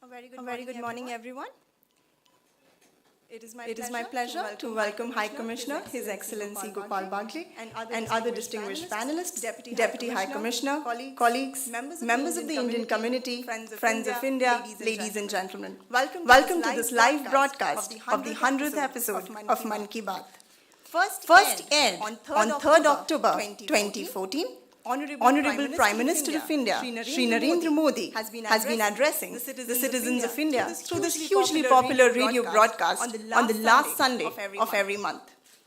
A very good morning, everyone. It is my pleasure to welcome High Commissioner, His Excellency Gopal Bagli, and other distinguished panelists, Deputy High Commissioner, colleagues, members of the Indian community, friends of India, ladies and gentlemen. Welcome to this live broadcast of the 100th episode of Mann Ki Baat. First aired on 3rd October 2014, Honorable Prime Minister of India, Shri Narendra Modi, has been addressing the citizens of India through this hugely popular radio broadcast on the last Sunday of every month.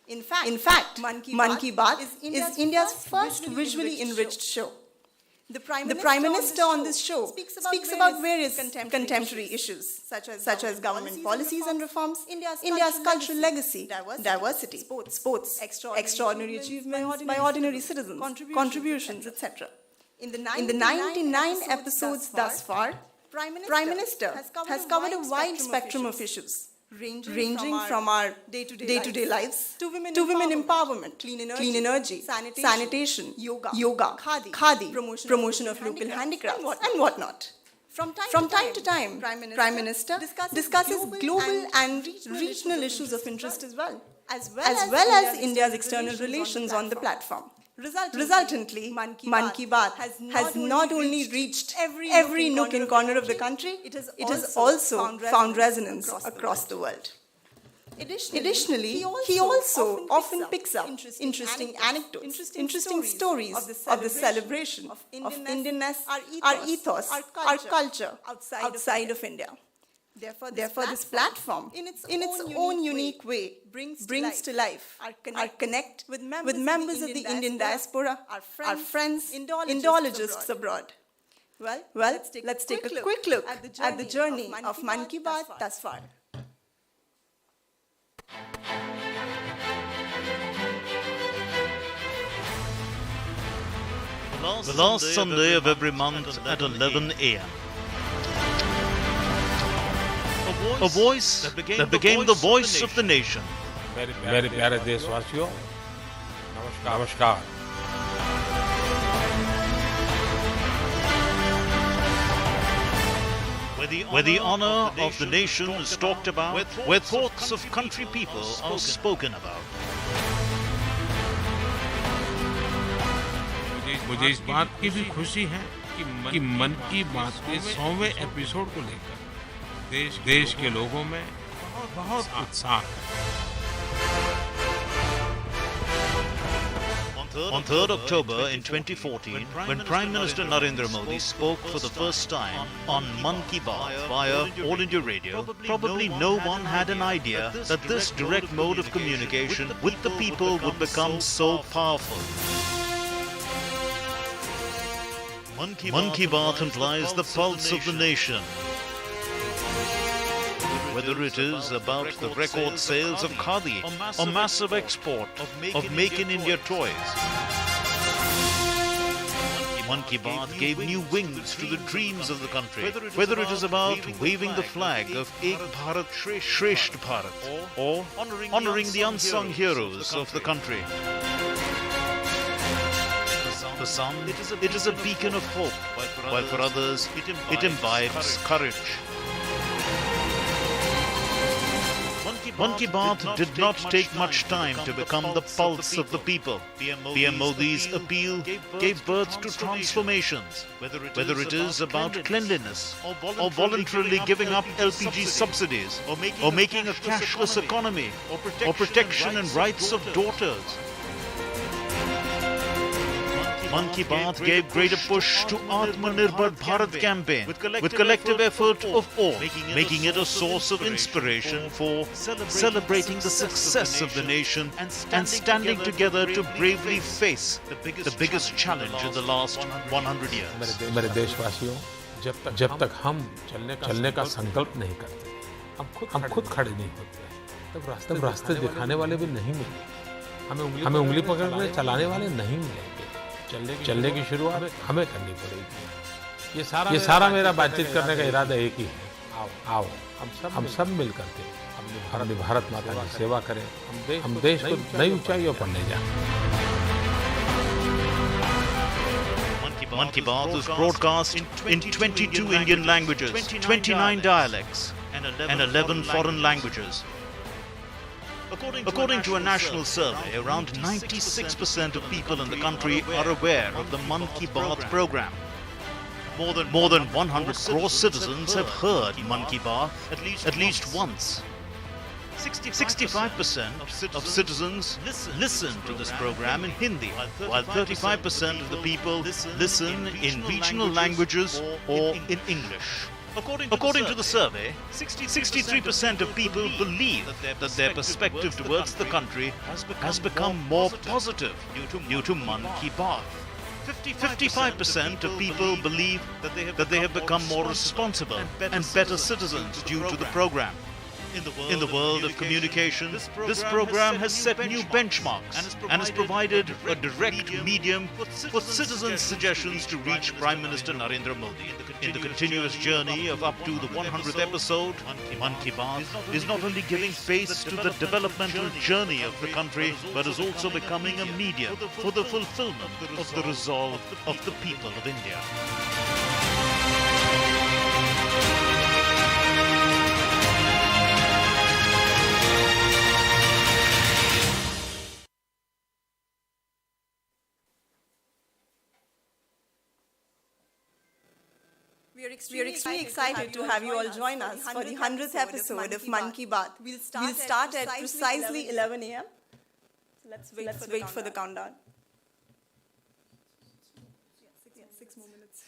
In fact, Mann Ki Baat is India's first visually enriched show. The Prime Minister on this show speaks about various contemporary issues, such as government policies and reforms, India's cultural legacy, diversity, sports, extraordinary achievements by ordinary citizens, contributions, etc. In the 99 episodes thus far, Prime Minister has covered a wide spectrum of issues, ranging from our day-to-day lives to women empowerment, clean energy, sanitation, yoga, khadi, promotion of local handicrafts, and whatnot. From time to time, Prime Minister discusses global and regional issues of interest as well as India's external relations on the platform. Resultantly, Mann Ki Baat has not only reached every nook and corner of the country, it has also found resonance across the world. Additionally, he also often picks up interesting anecdotes, interesting stories of the celebration of Indianness, our ethos, our culture outside of India. Therefore, this platform, in its own unique way, brings to life our connect with members of the Indian diaspora, our friends, Indologists abroad. Well, let's take a quick look at the journey of Mann Ki Baat thus far. The last Sunday of every month at 11 a.m. A voice that became the voice of the nation. मेरे प्यारे देशवासियों, नमस्कार। Where the honor of the nation is talked about, where thoughts of country people are spoken about. मुझे इस बात की भी खुशी है कि मन की बात के 100वें एपिसोड को लेकर देश के लोगों में बहुत उत्साह है। On 3rd October in 2014, when Prime Minister Narendra Modi spoke for the first time on Mann Ki Baat via All India Radio, probably no one had an idea that this direct mode of communication with the people would become so powerful. Mann Ki Baat implies the pulse of the nation. Whether it is about the record sales of khadi or massive export of Make in India toys. Mann Ki Baat gave new wings to the dreams of the country. Whether it is about waving the flag of Ek Bharat Shresht Bharat or honoring the unsung heroes of the country. For some, it is a beacon of hope, while for others, it imbibes courage. Mann Ki Baat did not take much time to become the pulse of the people. PM Modi's appeal gave birth to transformations, whether it is about cleanliness or voluntarily giving up LPG subsidies or making a cashless economy or protection and rights of daughters. Mann Ki Baat gave greater push to Atmanirbhar Bharat campaign with collective effort of all, making it a source of inspiration for celebrating the success of the nation and standing together to bravely face the biggest challenge in the last 100 years. मेरे देशवासियों, जब तक हम चलने का संकल्प नहीं करते, हम खुद खड़े नहीं होते, तब रास्ते दिखाने वाले भी नहीं मिलेंगे। हमें उंगली पकड़ने चलाने वाले नहीं मिलेंगे। चलने की शुरुआत हमें करनी पड़ेगी। ये सारा मेरा बातचीत करने का इरादा एक ही है। आओ हम सब मिल करके अपनी भारत माता की सेवा करें, हम देश को नई ऊंचाइयों पर ले जाएं। Mann Ki Baat is broadcast in 22 Indian languages, 29 dialects, and 11 foreign languages. According to a national survey, around 96% of people in the country are aware of the Mann Ki Baat program. More than 100 crore citizens have heard Mann Ki Baat at least once. 65% of citizens listen to this program in Hindi, while 35% of the people listen in regional languages or in English. According to the survey, 63% of people believe that their perspective towards the country has become more positive due to Mann Ki Baat. 55% of people believe that they have become more responsible and better citizens due to the program. In the world of communication, this program has set new benchmarks and has provided a direct medium for citizens' suggestions to reach Prime Minister Narendra Modi. In the continuous journey of up to the 100th episode, Mann Ki Baat is not only giving face to the developmental journey of the country, but is also becoming a medium for the fulfillment of the resolve of the people of India. We are extremely excited to have you all join us for the 100th episode of Mann Ki Baat. We'll start at precisely 11 a.m. Let's wait for the countdown. 6 more minutes.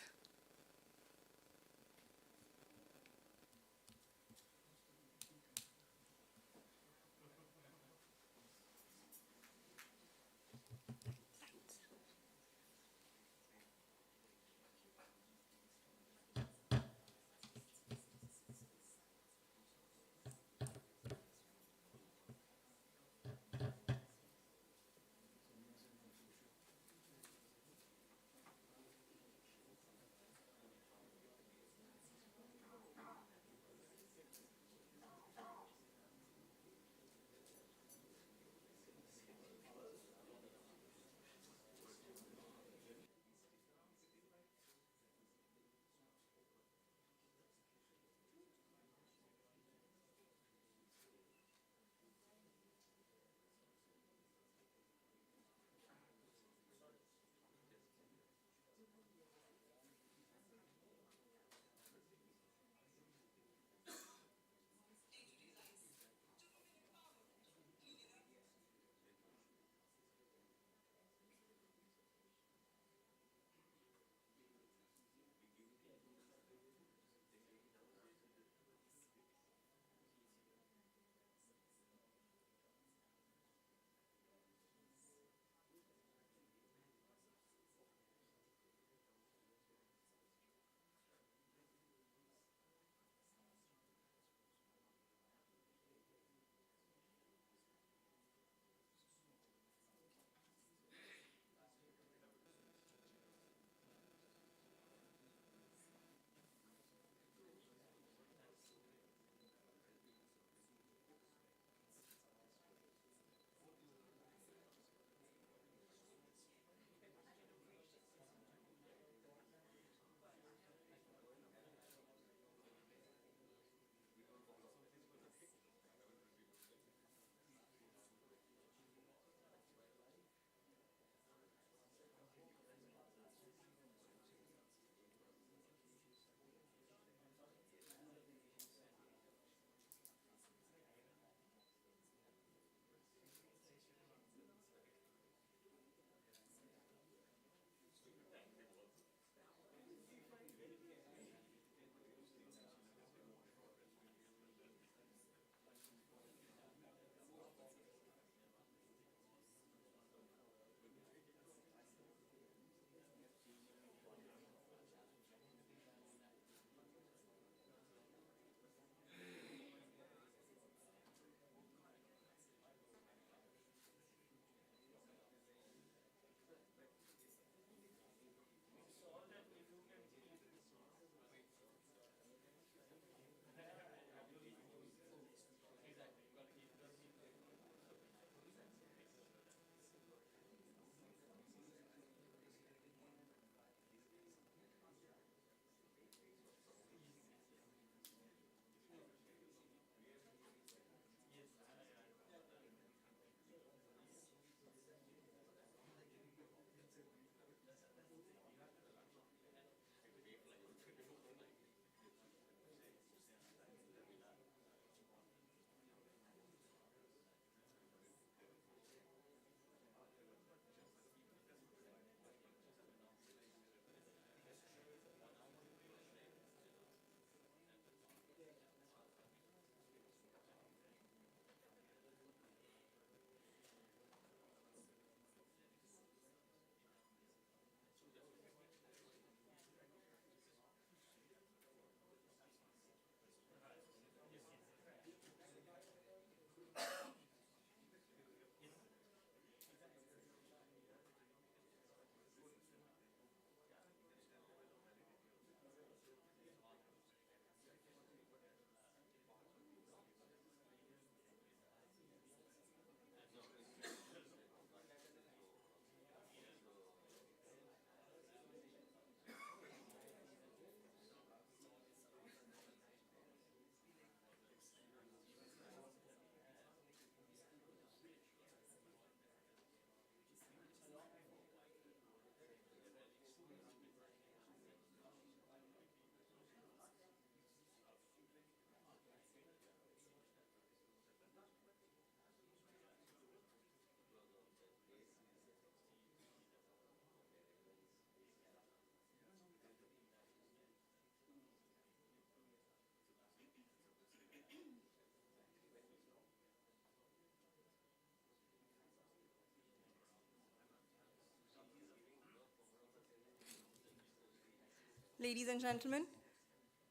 Ladies and gentlemen,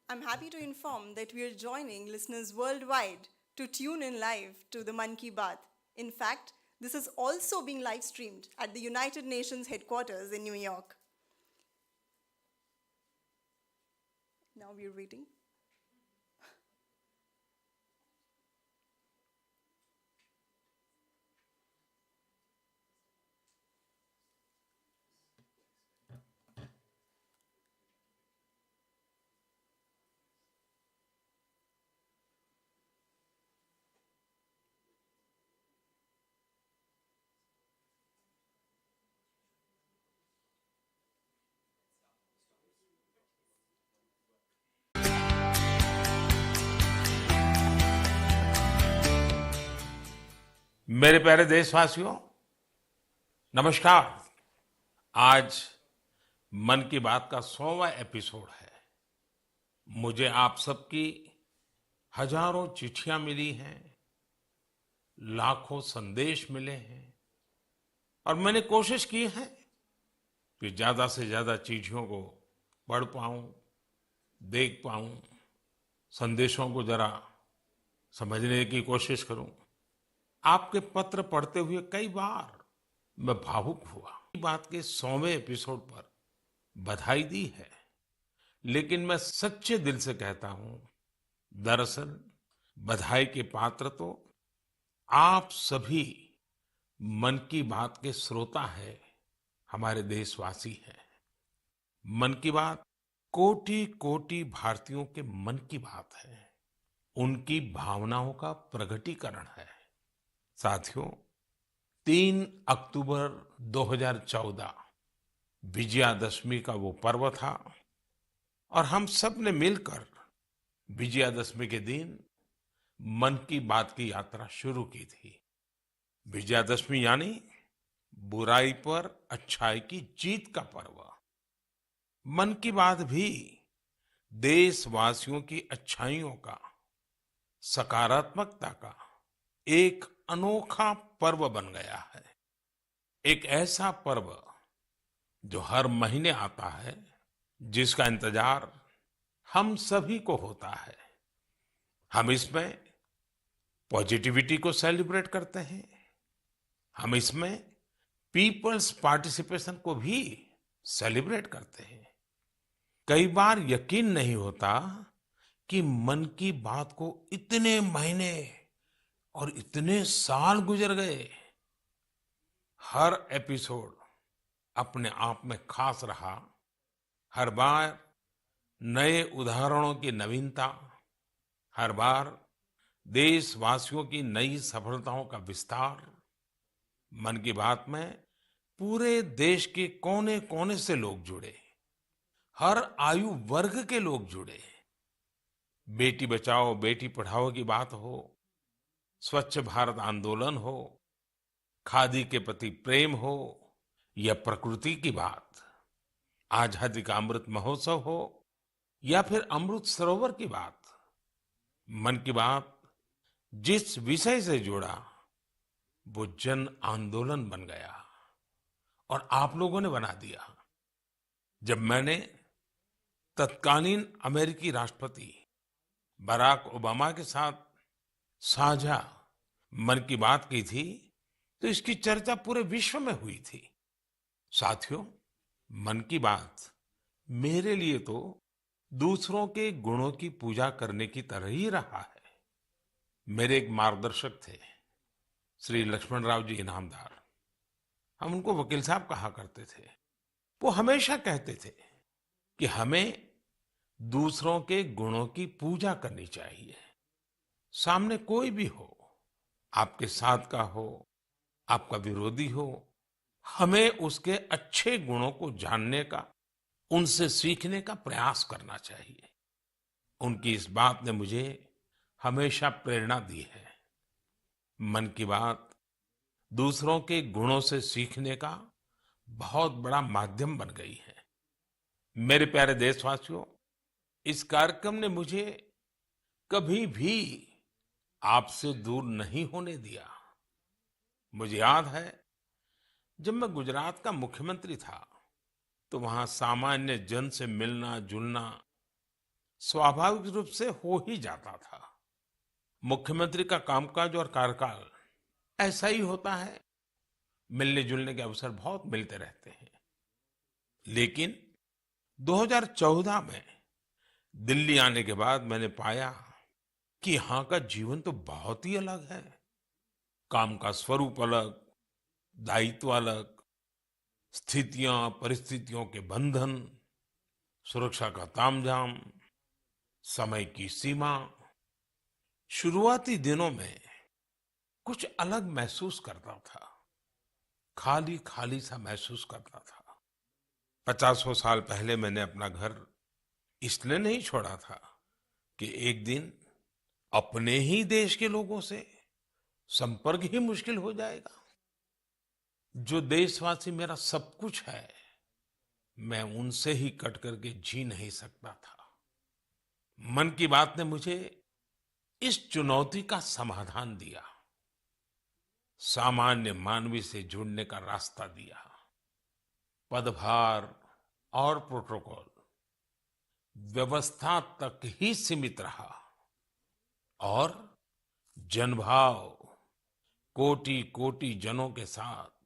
I'm happy to inform that we are joining listeners worldwide to tune in live to the Mann Ki Baat. In fact, this is also being live streamed at the United Nations headquarters in New York. Now we're waiting. मेरे प्यारे देशवासियों, नमस्कार। आज मन की बात का 100वां episode है। मुझे आप सबकी हजारों चिट्ठियां मिली हैं, लाखों संदेश मिले हैं और मैंने कोशिश की है कि ज्यादा से ज्यादा चिट्ठियों को पढ़ पाऊं, देख पाऊं, संदेशों को जरा समझने की कोशिश करूं। आपके पत्र पढ़ते हुए कई बार मैं भावुक हुआ। बात के 100वें एपिसोड पर बधाई दी है, लेकिन मैं सच्चे दिल से कहता हूं, दरअसल बधाई के पात्र तो आप सभी मन की बात के श्रोता हैं, हमारे देशवासी हैं। मन की बात कोटि कोटि भारतीयों के मन की बात है, उनकी भावनाओं का प्रकटीकरण है। साथियों, 3 अक्टूबर 2014 विजयादशमी का वो पर्व था और हम सब ने मिलकर विजयादशमी के दिन मन की बात की यात्रा शुरू की थी। विजयादशमी यानी बुराई पर अच्छाई की जीत का पर्व। मन की बात भी देशवासियों की अच्छाइयों का, सकारात्मकता का एक अनोखा पर्व बन गया है। एक ऐसा पर्व जो हर महीने आता है, जिसका इंतजार हम सभी को होता है। हम इसमें पॉजिटिविटी को सेलिब्रेट करते हैं, हम इसमें पीपल्स पार्टिसिपेशन को भी सेलिब्रेट करते हैं। कई बार यकीन नहीं होता कि मन की बात को इतने महीने और इतने साल गुजर गए। हर एपिसोड अपने आप में खास रहा। हर बार नए उदाहरणों की नवीनता, हर बार देशवासियों की नई सफलताओं का विस्तार। मन की बात में पूरे देश के कोने कोने से लोग जुड़े, हर आयु वर्ग के लोग जुड़े। बेटी बचाओ बेटी पढ़ाओ की बात हो, स्वच्छ भारत आंदोलन हो, खादी के प्रति प्रेम हो या प्रकृति की बात, आजादी का अमृत महोत्सव हो या फिर अमृत सरोवर की बात। मन की बात जिस विषय से जुड़ा वो जन आंदोलन बन गया और आप लोगों ने बना दिया। जब मैंने तत्कालीन अमेरिकी राष्ट्रपति बराक ओबामा के साथ साझा मन की बात की थी, तो इसकी चर्चा पूरे विश्व में हुई थी। साथियों, मन की बात मेरे लिए तो दूसरों के गुणों की पूजा करने की तरह ही रहा है। मेरे एक मार्गदर्शक थे, श्री लक्ष्मण राव जी इनामदार। हम उनको वकील साहब कहा करते थे। वो हमेशा कहते थे कि हमें दूसरों के गुणों की पूजा करनी चाहिए। सामने कोई भी हो, आपके साथ का हो, आपका विरोधी हो, हमें उसके अच्छे गुणों को जानने का, उनसे सीखने का प्रयास करना चाहिए। उनकी इस बात ने मुझे हमेशा प्रेरणा दी है। मन की बात दूसरों के गुणों से सीखने का बहुत बड़ा माध्यम बन गई है। मेरे प्यारे देशवासियों, इस कार्यक्रम ने मुझे कभी भी आपसे दूर नहीं होने दिया। मुझे याद है, जब मैं गुजरात का मुख्यमंत्री था, तो वहां सामान्य जन से मिलना जुलना स्वाभाविक रूप से हो ही जाता था। मुख्यमंत्री का कामकाज और कार्यकाल ऐसा ही होता है, मिलने जुलने के अवसर बहुत मिलते रहते हैं। लेकिन 2014 में दिल्ली आने के बाद मैंने पाया कि यहाँ का जीवन तो बहुत ही अलग है। काम का स्वरूप अलग, दायित्व अलग, स्थितियां परिस्थितियों के बंधन, सुरक्षा का तामझाम, समय की सीमा। शुरुआती दिनों में कुछ अलग महसूस करता था, खाली खाली सा महसूस करता था। 50 साल पहले मैंने अपना घर इसलिए नहीं छोड़ा था कि एक दिन अपने ही देश के लोगों से संपर्क ही मुश्किल हो जाएगा। जो देशवासी मेरा सब कुछ है, मैं उनसे ही कट करके जी नहीं सकता था। मन की बात ने मुझे इस चुनौती का समाधान दिया, सामान्य मानवी से जुड़ने का रास्ता दिया। पदभार और प्रोटोकॉल व्यवस्था तक ही सीमित रहा और जनभाव कोटि कोटि जनों के साथ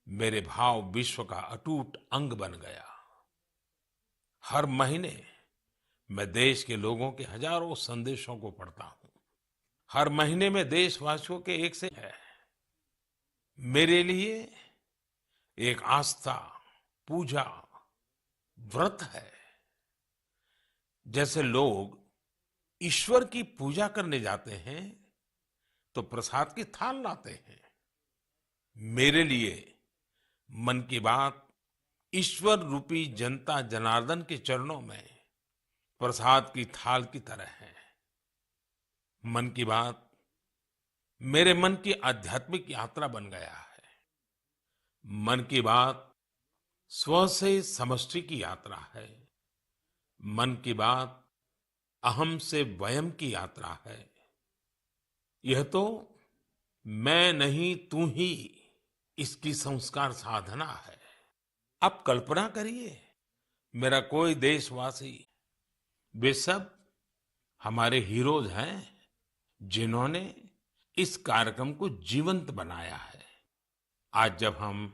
मेरे भाव विश्व का अटूट अंग बन गया। हर महीने मैं देश के लोगों के हजारों संदेशों को पढ़ता हूं। हर महीने में देशवासियों के एक से है मेरे लिए एक आस्था, पूजा, व्रत है। जैसे लोग ईश्वर की पूजा करने जाते हैं तो प्रसाद की थाल लाते हैं, मेरे लिए मन की बात ईश्वर रूपी जनता जनार्दन के चरणों में प्रसाद की थाल की तरह है। मन की बात मेरे मन की आध्यात्मिक यात्रा बन गया है। मन की बात स्व से समष्टि की यात्रा है। मन की बात अहम से वयम की यात्रा है। यह तो मैं नहीं तू ही इसकी संस्कार साधना है। आप कल्पना करिए, मेरा कोई देशवासी, वे सब हमारे हीरोज हैं जिन्होंने इस कार्यक्रम को जीवंत बनाया है। आज जब हम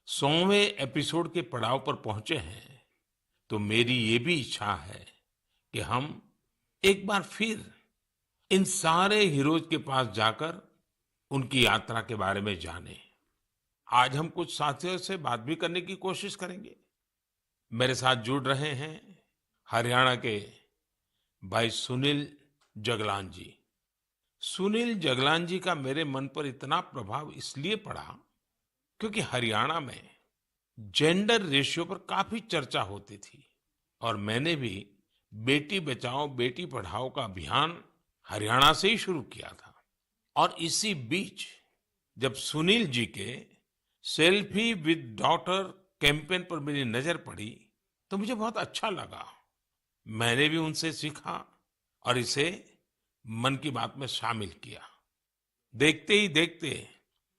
100वें एपिसोड के पड़ाव पर पहुंचे हैं तो मेरी ये भी इच्छा है कि हम एक बार फिर इन सारे हीरोज के पास जाकर उनकी यात्रा के बारे में जानें। आज हम कुछ साथियों से बात भी करने की कोशिश करेंगे। मेरे साथ जुड़ रहे हैं हरियाणा के भाई सुनील जगलान जी। सुनील जगलान जी का मेरे मन पर इतना प्रभाव इसलिए पड़ा क्योंकि हरियाणा में जेंडर रेशियो पर काफी चर्चा होती थी और मैंने भी बेटी बचाओ बेटी पढ़ाओ का अभियान हरियाणा से ही शुरू किया था। और इसी बीच जब सुनील जी के सेल्फी विद डॉटर कैंपेन पर मेरी नजर पड़ी तो मुझे बहुत अच्छा लगा। मैंने भी उनसे सीखा और इसे मन की बात में शामिल किया। देखते ही देखते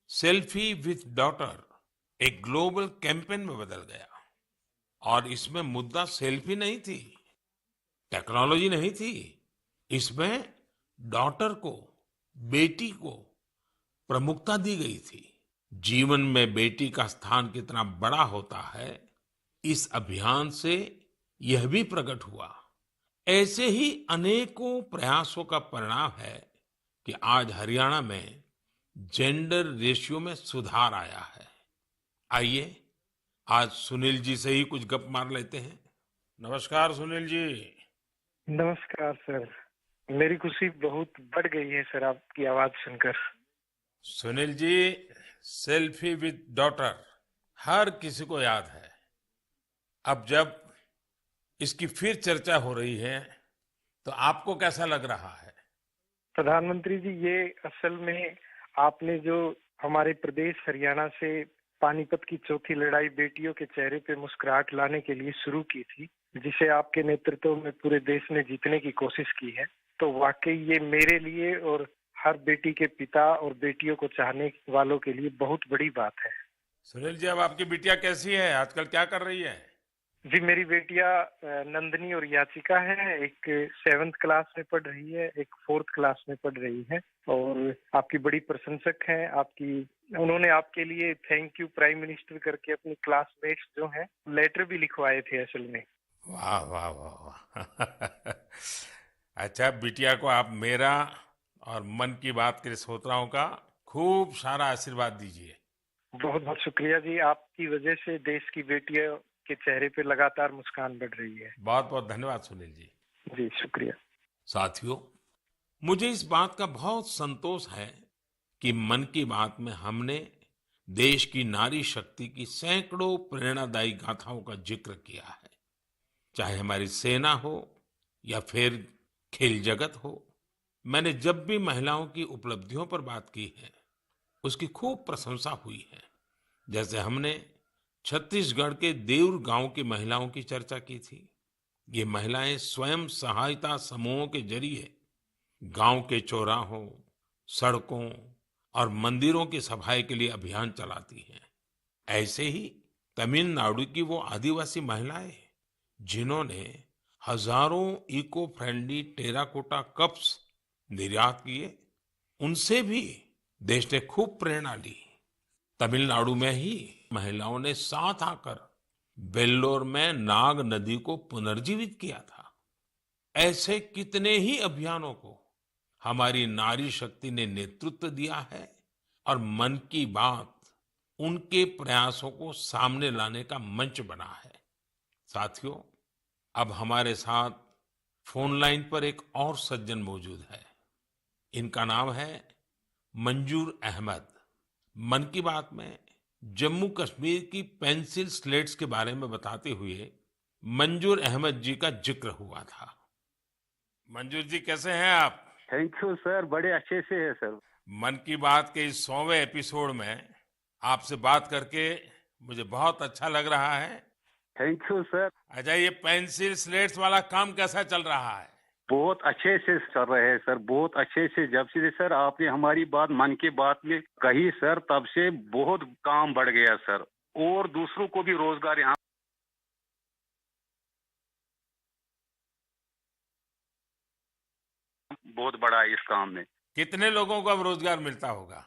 सेल्फी विद डॉटर एक ग्लोबल कैंपेन में बदल गया और इसमें मुद्दा सेल्फी नहीं थी, टेक्नोलॉजी नहीं थी, इसमें डॉटर को, बेटी को प्रमुखता दी गई थी। जीवन में बेटी का स्थान कितना बड़ा होता है, इस अभियान से यह भी प्रकट हुआ। ऐसे ही अनेकों प्रयासों का परिणाम है कि आज हरियाणा में जेंडर रेशियो में सुधार आया है। आइए आज सुनील जी से ही कुछ गप मार लेते हैं। नमस्कार सुनील जी। नमस्कार सर, मेरी खुशी बहुत बढ़ गई है सर आपकी आवाज सुनकर। Sunil ji, selfie with daughter हर किसी को याद है। अब जब इसकी फिर चर्चा हो रही है तो आपको कैसा लग रहा है? प्रधानमंत्री जी, ये असल में आपने जो हमारे प्रदेश हरियाणा से पानीपत की चौथी लड़ाई बेटियों के चेहरे पे मुस्कुराहट लाने के लिए शुरू की थी, जिसे आपके नेतृत्व में पूरे देश ने जीतने की कोशिश की है, तो वाकई ये मेरे लिए और हर बेटी के पिता और बेटियों को चाहने वालों के लिए बहुत बड़ी बात है। सुनील जी, अब आपकी बिटिया कैसी है, आजकल क्या कर रही है? जी, मेरी बेटियां नंदनी और याचिका है। एक 7th क्लास में पढ़ रही है, एक 4th क्लास में पढ़ रही है और आपकी बड़ी प्रशंसक हैं। आपकी उन्होंने आपके लिए थैंक यू प्राइम मिनिस्टर करके अपनी क्लासमेट्स जो हैं लेटर भी लिखवाए थे असल में। वाह वाह वाह वाह अच्छा, बिटिया को आप मेरा और मन की बात के श्रोताओं का खूब सारा आशीर्वाद दीजिए। बहुत बहुत शुक्रिया जी, आपकी वजह से देश की बेटियों के चेहरे पे लगातार मुस्कान बढ़ रही है। बहुत बहुत धन्यवाद सुनील जी। जी शुक्रिया। साथियों, मुझे इस बात का बहुत संतोष है कि मन की बात में हमने देश की नारी शक्ति की सैकड़ों प्रेरणादायी गाथाओं का जिक्र किया है। चाहे हमारी सेना हो या फिर खेल जगत हो, मैंने जब भी महिलाओं की उपलब्धियों पर बात की है उसकी खूब प्रशंसा हुई है। जैसे हमने छत्तीसगढ़ के देउर गांव की महिलाओं की चर्चा की थी। ये महिलाएं स्वयं सहायता समूहों के जरिए गांव के चौराहों, सड़कों और मंदिरों की सफाई के लिए अभियान चलाती हैं। ऐसे ही तमिलनाडु की वो आदिवासी महिलाएं जिन्होंने हजारों इको फ्रेंडली टेराकोटा कप्स निर्यात किए, उनसे भी देश ने खूब प्रेरणा ली। तमिलनाडु में ही महिलाओं ने साथ आकर वेल्लोर में नाग नदी को पुनर्जीवित किया था। ऐसे कितने ही अभियानों को हमारी नारी शक्ति ने नेतृत्व दिया है और मन की बात उनके प्रयासों को सामने लाने का मंच बना है। साथियों, अब हमारे साथ फोन लाइन पर एक और सज्जन मौजूद है। इनका नाम है मंजूर अहमद। मन की बात में जम्मू कश्मीर की पेंसिल स्लेट्स के बारे में बताते हुए मंजूर अहमद जी का जिक्र हुआ था। मंजूर जी, कैसे हैं आप? थैंक यू सर, बड़े अच्छे से है सर। मन की बात के इस 100वें एपिसोड में आपसे बात करके मुझे बहुत अच्छा लग रहा है। Thank you sir. अच्छा, ये पेंसिल स्लेट्स वाला काम कैसा चल रहा है? बहुत अच्छे से चल रहे हैं सर, बहुत अच्छे से। जब से सर आपने हमारी बात मन की बात में कही सर, तब से बहुत काम बढ़ गया सर, और दूसरों को भी रोजगार यहाँ बहुत बड़ा है इस काम में। कितने लोगों को अब रोजगार मिलता होगा?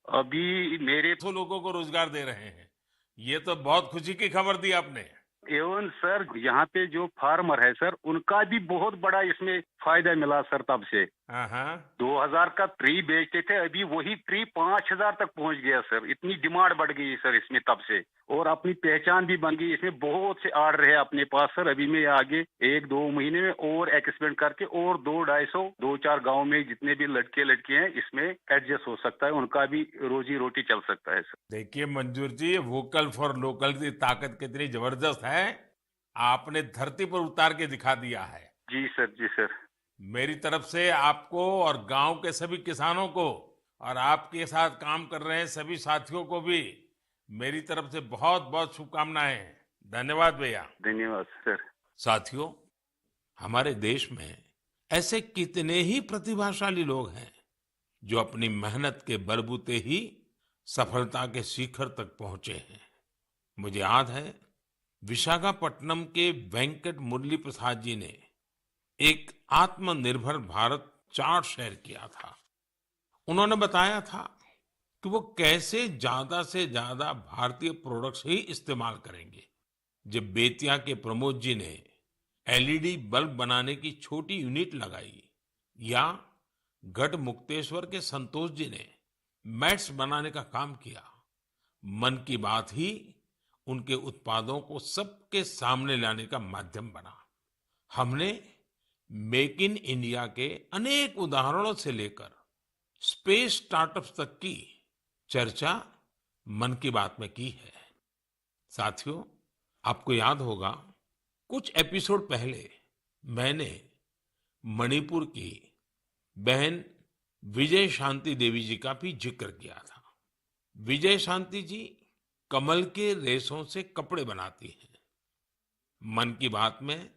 अभी मेरे 200 लोगों को रोजगार दे रहे हैं। ये तो बहुत खुशी की खबर दी आपने। एवं सर यहाँ पे जो फार्मर है सर, उनका भी बहुत बड़ा इसमें फायदा मिला सर। तब से हाँ, 2000 का ट्री बेचते थे, अभी वही ट्री 5000 तक पहुंच गया सर। इतनी डिमांड बढ़ गई सर इसमें तब से, और अपनी पहचान भी बन गई। इसमें बहुत से आर्डर है अपने पास सर। अभी मैं आगे 1-2 महीने में और एक्सपेंड करके और 200-250 2-4 गाँव में जितने भी लड़के लड़की हैं इसमें एडजस्ट हो सकता है, उनका भी रोजी रोटी चल सकता है सर। देखिए मंजूर जी, वोकल फॉर लोकल की ताकत कितनी जबरदस्त है, आपने धरती पर उतार के दिखा दिया है। जी सर, जी सर। मेरी तरफ से आपको और गांव के सभी किसानों को और आपके साथ काम कर रहे हैं सभी साथियों को भी मेरी तरफ से बहुत बहुत शुभकामनाएं। धन्यवाद भैया। धन्यवाद सर। साथियों, हमारे देश में ऐसे कितने ही प्रतिभाशाली लोग हैं जो अपनी मेहनत के बलबूते ही सफलता के शिखर तक पहुंचे हैं। मुझे याद है विशाखापट्टनम के वेंकट मुरली प्रसाद जी ने एक आत्मनिर्भर भारत चार्ट शेयर किया था। उन्होंने बताया था कि वो कैसे ज्यादा से ज्यादा भारतीय प्रोडक्ट्स ही इस्तेमाल करेंगे। जब बेतिया के प्रमोद जी ने एलईडी बल्ब बनाने की छोटी यूनिट लगाई, या गढ़ मुक्तेश्वर के संतोष जी ने मैट्स बनाने का काम किया, मन की बात ही उनके उत्पादों को सबके सामने लाने का माध्यम बना। हमने मेक इन इंडिया के अनेक उदाहरणों से लेकर स्पेस स्टार्टअप्स तक की चर्चा मन की बात में की है। साथियों, आपको याद होगा कुछ एपिसोड पहले मैंने मणिपुर की बहन विजय शांति देवी जी का भी जिक्र किया था। विजय शांति जी कमल के रेशों से कपड़े बनाती हैं। मन की बात में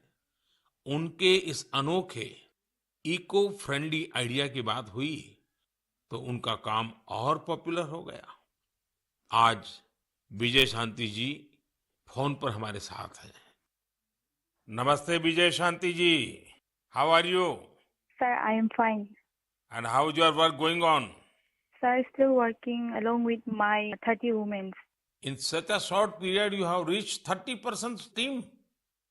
उनके इस अनोखे इको फ्रेंडली आइडिया की बात हुई तो उनका काम और पॉपुलर हो गया। आज विजय शांति जी फोन पर हमारे साथ हैं। Namaste Vijay Shanti ji. How are you? Sir, I am fine. And how is your work going on? Sir, still working along with my 30 women. In such a short period, you have reached 30% team.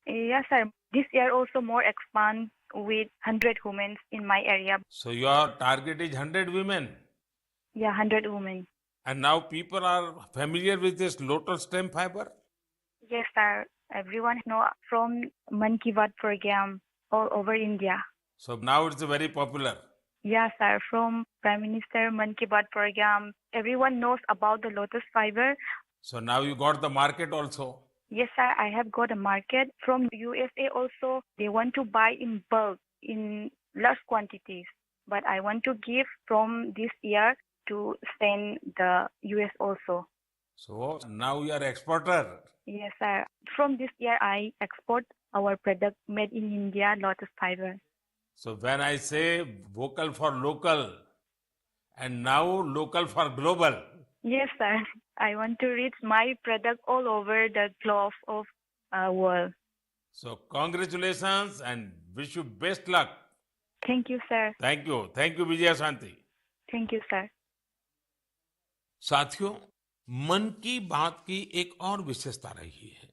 Yes, sir. This year also more expand with 100 women in my area. So your target is 100 women. Yeah, 100 women. And now people are familiar with this lotus stem fiber. Yes, sir. Everyone know from Mann Ki Baat program all over India. So now it's very popular. Yes, sir. From Prime Minister Mann Ki Baat program, everyone knows about the lotus fiber. So now you got the market also. Yes, sir. I have got a market from USA also. They want to buy in bulk, in large quantities. But I want to give from this year to send the US also. So now you are exporter. Yes, sir. From this year, I export our product made in India, lotus fiber. So when I say vocal for local and now local for global. Yes, sir. I want to reach my product all over the globe of world. So congratulations and wish you best luck. Thank you, sir. Thank you. Thank you, Vijaya Shanti. Thank you, sir. साथियों, मन की बात की एक और विशेषता रही है।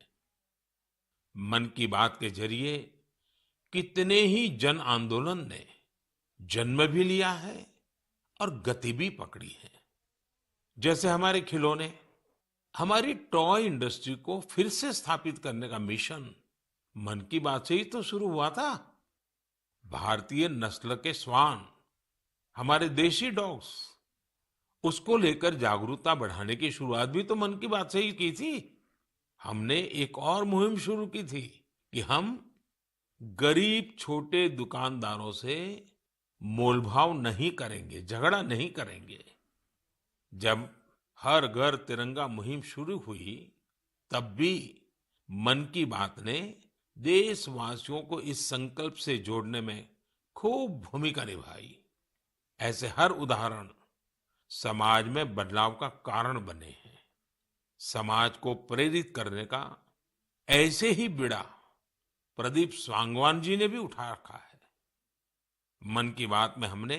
मन की बात के जरिए कितने ही जन आंदोलन ने जन्म भी लिया है और गति भी पकड़ी है। जैसे हमारे खिलौने, हमारी टॉय इंडस्ट्री को फिर से स्थापित करने का मिशन मन की बात से ही तो शुरू हुआ था। भारतीय नस्ल के श्वान, हमारे देशी डॉग्स, उसको लेकर जागरूकता बढ़ाने की शुरुआत भी तो मन की बात से ही की थी। हमने एक और मुहिम शुरू की थी कि हम गरीब छोटे दुकानदारों से मोलभाव नहीं करेंगे, झगड़ा नहीं करेंगे। जब हर घर तिरंगा मुहिम शुरू हुई, तब भी मन की बात ने देशवासियों को इस संकल्प से जोड़ने में खूब भूमिका निभाई। ऐसे हर उदाहरण समाज में बदलाव का कारण बने हैं। समाज को प्रेरित करने का ऐसे ही बीड़ा प्रदीप सांगवान जी ने भी उठा रखा है। मन की बात में हमने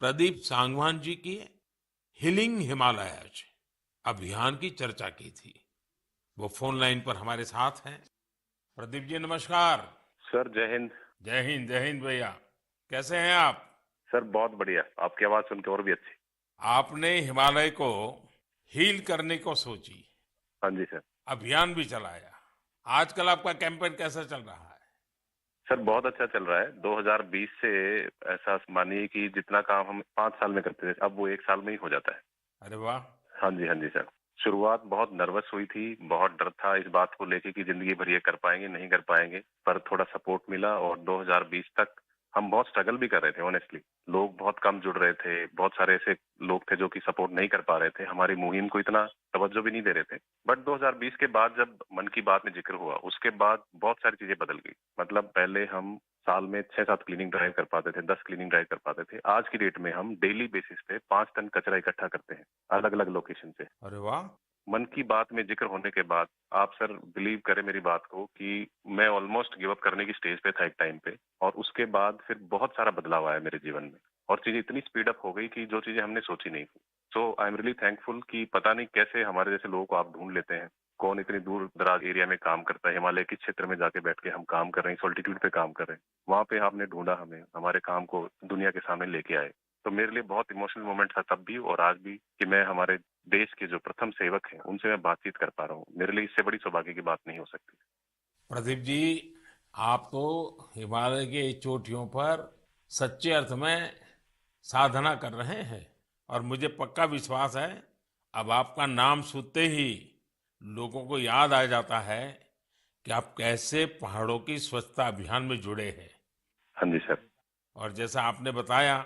प्रदीप सांगवान जी की हीलिंग हिमालयज अभियान की चर्चा की थी। वो फोन लाइन पर हमारे साथ हैं। प्रदीप जी नमस्कार। सर जय हिंद। जय हिंद, जय हिंद भैया। कैसे हैं आप? सर बहुत बढ़िया, आपकी आवाज सुन के और भी अच्छी। आपने हिमालय को हील करने को सोची। हाँ जी सर। अभियान भी चलाया। आजकल आपका कैंपेन कैसा चल रहा है? सर बहुत अच्छा चल रहा है। 2020 से ऐसा मानिए कि जितना काम हम 5 साल में करते थे, अब वो 1 साल में ही हो जाता है। अरे वाह। हाँ जी सर। शुरुआत बहुत नर्वस हुई थी, बहुत डर था इस बात को लेके कि जिंदगी भर ये कर पाएंगे नहीं कर पाएंगे, पर थोड़ा सपोर्ट मिला और 2020 तक हम बहुत स्ट्रगल भी कर रहे थे। ऑनेस्टली लोग बहुत कम जुड़ रहे थे, बहुत सारे ऐसे लोग थे जो कि सपोर्ट नहीं कर पा रहे थे, हमारी मुहिम को इतना तवज्जो भी नहीं दे रहे थे। बट 2020 के बाद जब मन की बात में जिक्र हुआ, उसके बाद बहुत सारी चीजें बदल गई। मतलब पहले हम साल में 6-7 क्लीनिंग ड्राइव कर पाते थे, 10 क्लीनिंग ड्राइव कर पाते थे। आज की डेट में हम डेली बेसिस पे 5 टन कचरा इकट्ठा करते हैं अलग अलग लोकेशन से। अरे वाह। मन की बात में जिक्र होने के बाद आप सर बिलीव करें मेरी बात को कि मैं ऑलमोस्ट गिव अप करने की स्टेज पे था एक टाइम पे, और उसके बाद फिर बहुत सारा बदलाव आया मेरे जीवन में और चीजें इतनी स्पीड अप हो गई कि जो चीजें हमने सोची नहीं थी। सो आई एम रियली थैंकफुल कि पता नहीं कैसे हमारे जैसे लोगों को आप ढूंढ लेते हैं। कौन इतनी दूर दराज एरिया में काम करता है, हिमालय के क्षेत्र में जाके बैठ के हम काम कर रहे हैं, सॉल्टिट्यूड पे काम कर रहे हैं, वहां पे आपने ढूंढा हमें, हमारे काम को दुनिया के सामने लेके आए। तो मेरे लिए बहुत इमोशनल मोमेंट था तब भी और आज भी कि मैं हमारे देश के जो प्रथम सेवक हैं उनसे मैं बातचीत कर पा रहा हूँ। मेरे लिए इससे बड़ी सौभाग्य की बात नहीं हो सकती। प्रदीप जी, आप तो हिमालय के चोटियों पर सच्चे अर्थ में साधना कर रहे हैं और मुझे पक्का विश्वास है अब आपका नाम सुनते ही लोगों को याद आ जाता है कि आप कैसे पहाड़ों की स्वच्छता अभियान में जुड़े हैं। हाँ जी सर। और जैसा आपने बताया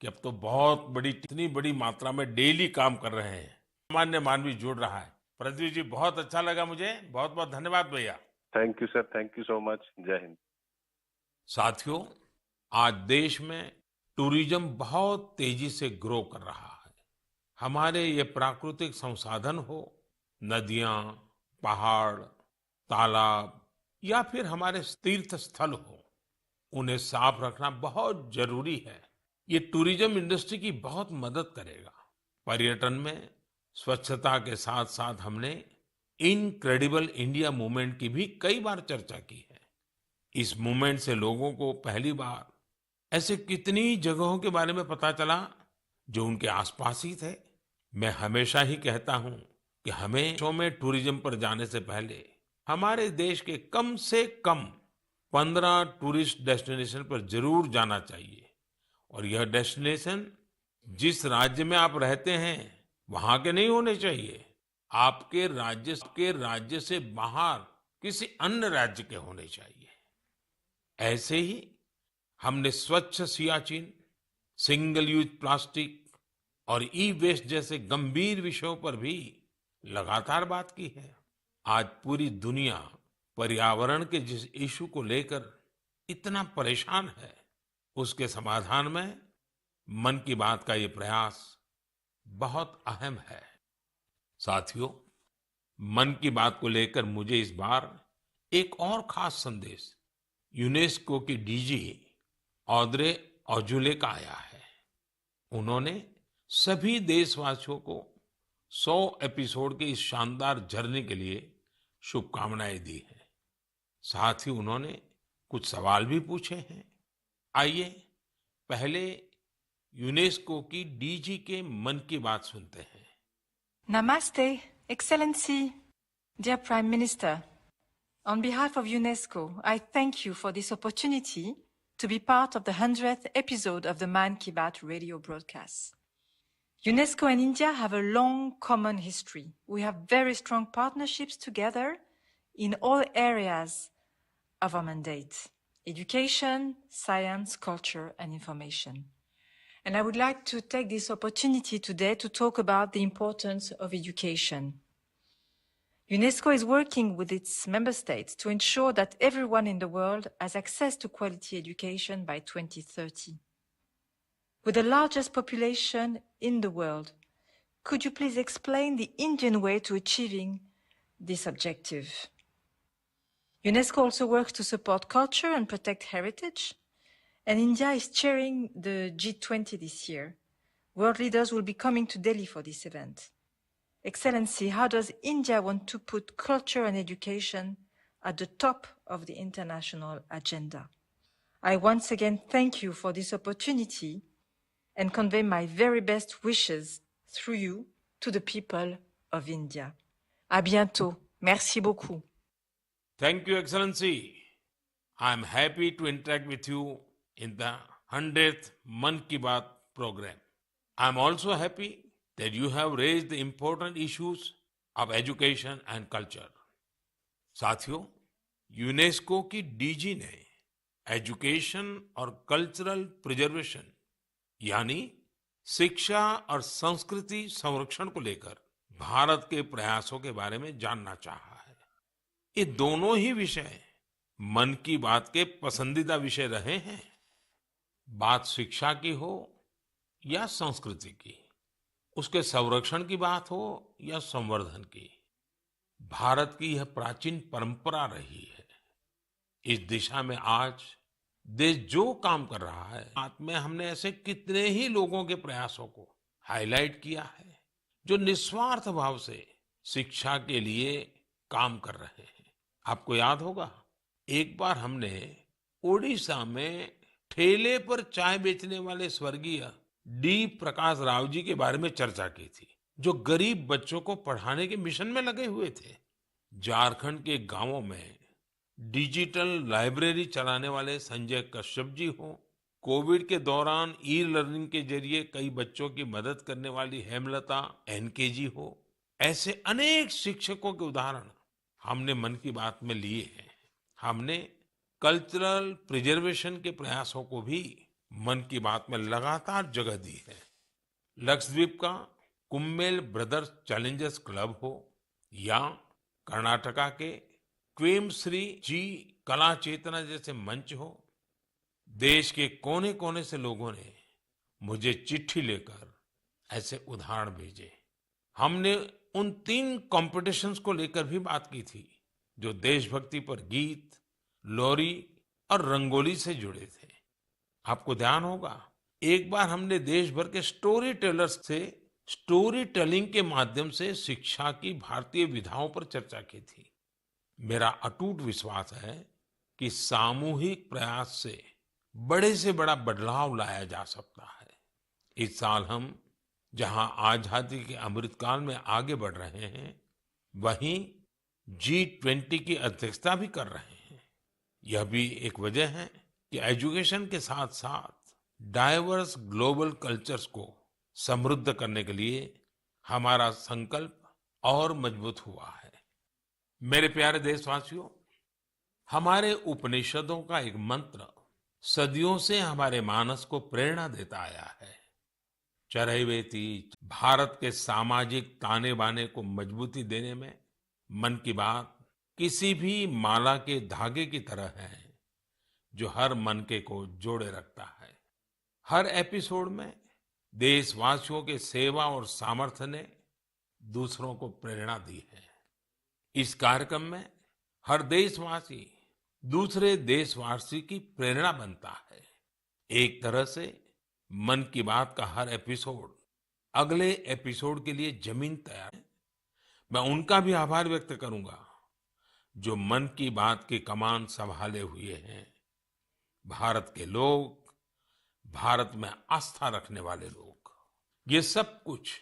कि अब तो बहुत बड़ी, इतनी बड़ी मात्रा में डेली काम कर रहे हैं, सामान्य मानवी जुड़ रहा है। प्रदीप जी बहुत अच्छा लगा मुझे। बहुत बहुत धन्यवाद भैया। Thank you sir, thank you so much. जय हिंद। साथियों, आज देश में टूरिज्म बहुत तेजी से ग्रो कर रहा है। हमारे ये प्राकृतिक संसाधन हो, नदियां, पहाड़, तालाब, या फिर हमारे तीर्थ स्थल हो, उन्हें साफ रखना बहुत जरूरी है। ये टूरिज्म इंडस्ट्री की बहुत मदद करेगा। पर्यटन में स्वच्छता के साथ साथ हमने इनक्रेडिबल इंडिया मूवमेंट की भी कई बार चर्चा की है। इस मूवमेंट से लोगों को पहली बार ऐसे कितनी जगहों के बारे में पता चला जो उनके आसपास ही थे। मैं हमेशा ही कहता हूं कि हमें शो में टूरिज्म पर जाने से पहले हमारे देश के कम से कम 15 टूरिस्ट डेस्टिनेशन पर जरूर जाना चाहिए। और यह डेस्टिनेशन जिस राज्य में आप रहते हैं वहां के नहीं होने चाहिए, आपके राज्य से बाहर किसी अन्य राज्य के होने चाहिए। ऐसे ही हमने स्वच्छ सियाचिन, सिंगल यूज प्लास्टिक और ई वेस्ट जैसे गंभीर विषयों पर भी लगातार बात की है। आज पूरी दुनिया पर्यावरण के जिस इशू को लेकर इतना परेशान है, उसके समाधान में मन की बात का ये प्रयास बहुत अहम है। साथियों, मन की बात को लेकर मुझे इस बार एक और खास संदेश यूनेस्को की डीजी ऑद्रे ऑजुले का आया है। उन्होंने सभी देशवासियों को 100 एपिसोड के इस शानदार जर्नी के लिए शुभकामनाएं दी हैं। साथ ही उन्होंने कुछ सवाल भी पूछे हैं। आइए पहले यूनेस्को की डीजी के मन की बात सुनते हैं। Namaste, Excellency, dear Prime Minister. On behalf of UNESCO, I thank you for this opportunity to be part of the 100th episode of the Mann Ki Baat radio broadcast. UNESCO and India have a long common history. We have very strong partnerships together in all areas of our mandate: education, science, culture, and information. And I would like to take this opportunity today to talk about the importance of education. UNESCO is working with its member states to ensure that everyone in the world has access to quality education by 2030. With the largest population in the world, could you please explain the Indian way to achieving this objective? UNESCO also works to support culture and protect heritage. And India is chairing the G20 this year. World leaders will be coming to Delhi for this event. Excellency, how does India want to put culture and education at the top of the international agenda? I once again thank you for this opportunity and convey my very best wishes through you to the people of India. À bientôt. Merci beaucoup. Thank you, Excellency. I'm happy to interact with you in the 100th Mann Ki Baat program. I'm also happy that you have raised the important issues of education and culture. साथियों, UNESCO की DG ने education और cultural preservation यानी शिक्षा और संस्कृति संरक्षण को लेकर भारत के प्रयासों के बारे में जानना चाहा है। ये दोनों ही विषय मन की बात के पसंदीदा विषय रहे हैं। बात शिक्षा की हो या संस्कृति की, उसके संरक्षण की बात हो या संवर्धन की, भारत की यह प्राचीन परंपरा रही है। इस दिशा में आज देश जो काम कर रहा है, बात में हमने ऐसे कितने ही लोगों के प्रयासों को हाईलाइट किया है जो निस्वार्थ भाव से शिक्षा के लिए काम कर रहे हैं। आपको याद होगा, एक बार हमने ओडिशा में ठेले पर चाय बेचने वाले स्वर्गीय डी प्रकाश राव जी के बारे में चर्चा की थी, जो गरीब बच्चों को पढ़ाने के मिशन में लगे हुए थे। झारखंड के गांवों में डिजिटल लाइब्रेरी चलाने वाले संजय कश्यप जी हो, कोविड के दौरान ई लर्निंग के जरिए कई बच्चों की मदद करने वाली हेमलता एनके जी हो, ऐसे अनेक शिक्षकों के उदाहरण हमने मन की बात में लिए हैं। हमने कल्चरल प्रिजर्वेशन के प्रयासों को भी मन की बात में लगातार जगह दी है। लक्षद्वीप का कुम्मेल ब्रदर्स चैलेंजर्स क्लब हो या कर्नाटका के क्वेमश्री जी कला चेतना जैसे मंच हो, देश के कोने कोने से लोगों ने मुझे चिट्ठी लेकर ऐसे उदाहरण भेजे। हमने उन 3 कॉम्पिटिशन्स को लेकर भी बात की थी जो देशभक्ति पर गीत, लोरी और रंगोली से जुड़े थे। आपको ध्यान होगा, एक बार हमने देश भर के स्टोरी टेलर्स से स्टोरी टेलिंग के माध्यम से शिक्षा की भारतीय विधाओं पर चर्चा की थी। मेरा अटूट विश्वास है कि सामूहिक प्रयास से बड़ा बदलाव लाया जा सकता है। इस साल हम जहां आजादी के अमृतकाल में आगे बढ़ रहे हैं, वहीं G20 की अध्यक्षता भी कर रहे हैं। यह भी एक वजह है कि एजुकेशन के साथ साथ डाइवर्स ग्लोबल कल्चर्स को समृद्ध करने के लिए हमारा संकल्प और मजबूत हुआ है। मेरे प्यारे देशवासियों, हमारे उपनिषदों का एक मंत्र सदियों से हमारे मानस को प्रेरणा देता आया है। चरैवेति, भारत के सामाजिक ताने बाने को मजबूती देने में मन की बात किसी भी माला के धागे की तरह है, जो हर मनके को जोड़े रखता है। हर एपिसोड में देशवासियों के सेवा और सामर्थ्य ने दूसरों को प्रेरणा दी है। इस कार्यक्रम में हर देशवासी दूसरे देशवासी की प्रेरणा बनता है। एक तरह से मन की बात का हर एपिसोड अगले एपिसोड के लिए जमीन तैयार है। मैं उनका भी आभार व्यक्त करूंगा जो मन की बात की कमान संभाले हुए हैं। भारत के लोग, भारत में आस्था रखने वाले लोग, ये सब कुछ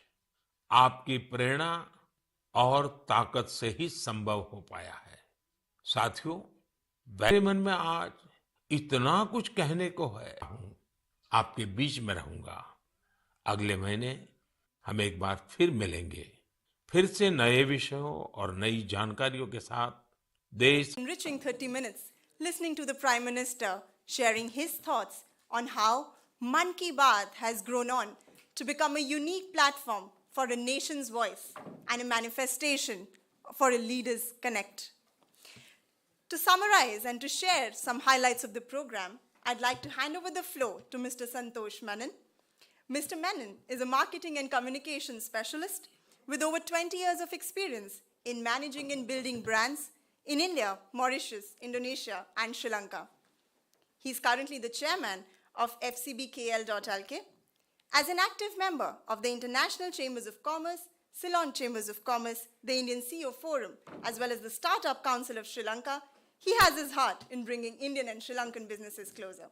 आपकी प्रेरणा और ताकत से ही संभव हो पाया है। साथियों, मेरे मन में आज इतना कुछ कहने को है। आपके बीच में रहूंगा। अगले महीने हम एक बार फिर मिलेंगे, फिर से नए विषयों और नई जानकारियों के साथ। देश Enriching 30 minutes, listening to the Prime Minister sharing his thoughts on how Man Ki Baat has grown on to become a unique platform for a nation's voice and a manifestation for a leader's connect. To summarize and to share some highlights of the program, I'd like to hand over the floor to Mr. Santosh Menon. Mr. Menon is a marketing and communications specialist with over 20 years of experience in managing and building brands in India, Mauritius, Indonesia, and Sri Lanka. He's currently the chairman of FCBKL.lk. As an active member of the International Chambers of Commerce, Ceylon Chambers of Commerce, the Indian CEO Forum, as well as the Startup Council of Sri Lanka, he has his heart in bringing Indian and Sri Lankan businesses closer.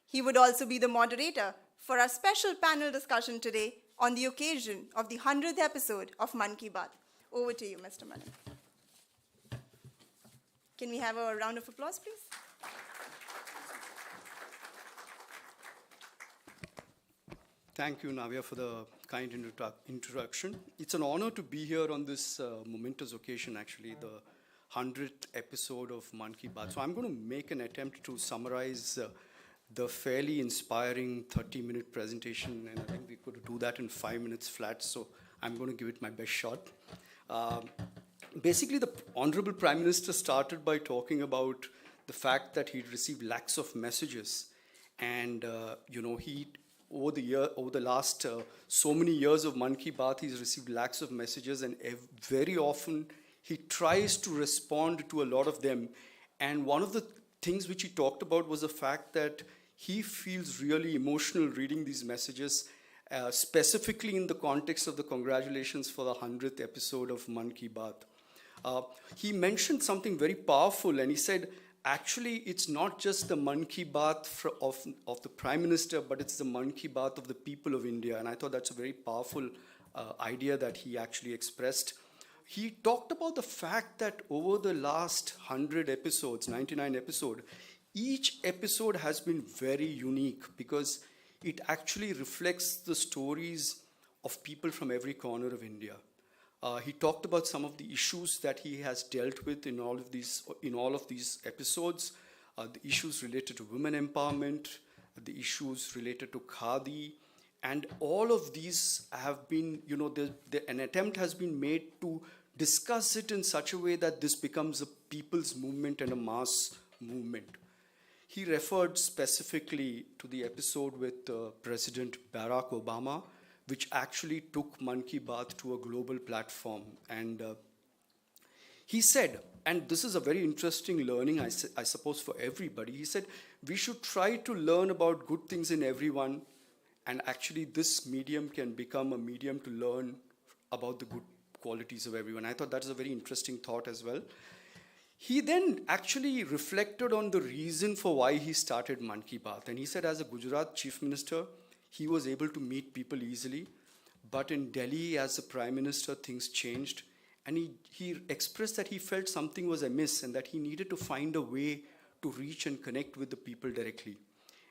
He would also be the moderator for our special panel discussion today on the occasion of the 100th episode of Man Ki Baat. Over to you, Mr. Menon. Can we have a round of applause, please? Thank you, Navya, for the kind introduction. It's an honor to be here on this momentous occasion, actually, the 100th episode of Man Ki Baat. So I'm going to make an attempt to summarize the fairly inspiring 30-minute presentation, and I think we could do that in 5 minutes flat, so I'm going to give it my best shot. Basically, the Honorable Prime Minister started by talking about the fact that he'd received lakhs of messages, and over the last so many years of Man Ki Baat, he's received lakhs of messages, and very often he tries to respond to a lot of them. And one of the things which he talked about was the fact that he feels really emotional reading these messages, specifically in the context of the congratulations for the 100th episode of Man Ki Baat. He mentioned something very powerful, and he said, actually, it's not just the Man Ki Baat of the Prime Minister, but it's the Man Ki Baat of the people of India. And I thought that's a very powerful idea that he actually expressed. He talked about the fact that over the last 100 episodes, 99 episodes, each episode has been very unique because it actually reflects the stories of people from every corner of India. He talked about some of the issues that he has dealt with in all of these episodes, the issues related to women empowerment, the issues related to Khadi, and all of these have been, an attempt has been made to discuss it in such a way that this becomes a people's movement and a mass movement. He referred specifically to the episode with President Barack Obama, which actually took Man Ki Baat to a global platform. And he said and this is a very interesting learning, I suppose, for everybody. He said, we should try to learn about good things in everyone, and actually this medium can become a medium to learn about the good qualities of everyone. I thought that is a very interesting thought as well. He then actually reflected on the reason for why he started Mann Ki Baat. And he said, as a Gujarat chief minister, he was able to meet people easily. But in Delhi, as a prime minister, things changed. And he expressed that he felt something was amiss and that he needed to find a way to reach and connect with the people directly.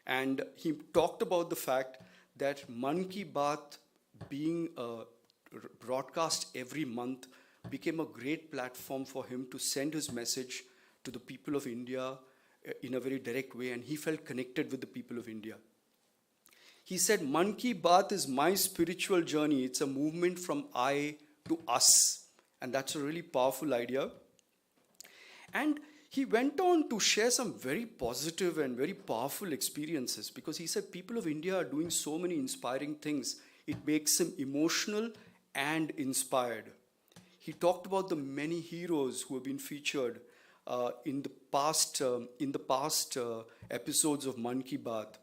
And he talked about the fact that Mann Ki Baat being broadcast every month became a great platform for him to send his message to the people of India in a very direct way, and he felt connected with the people of India. He said, Mann Ki Baat is my spiritual journey. It's a movement from I to us. And that's a really powerful idea. And he went on to share some very positive and very powerful experiences, because he said people of India are doing so many inspiring things. It makes him emotional and inspired. He talked about the many heroes who have been featured in the past episodes of Mann Ki Baat.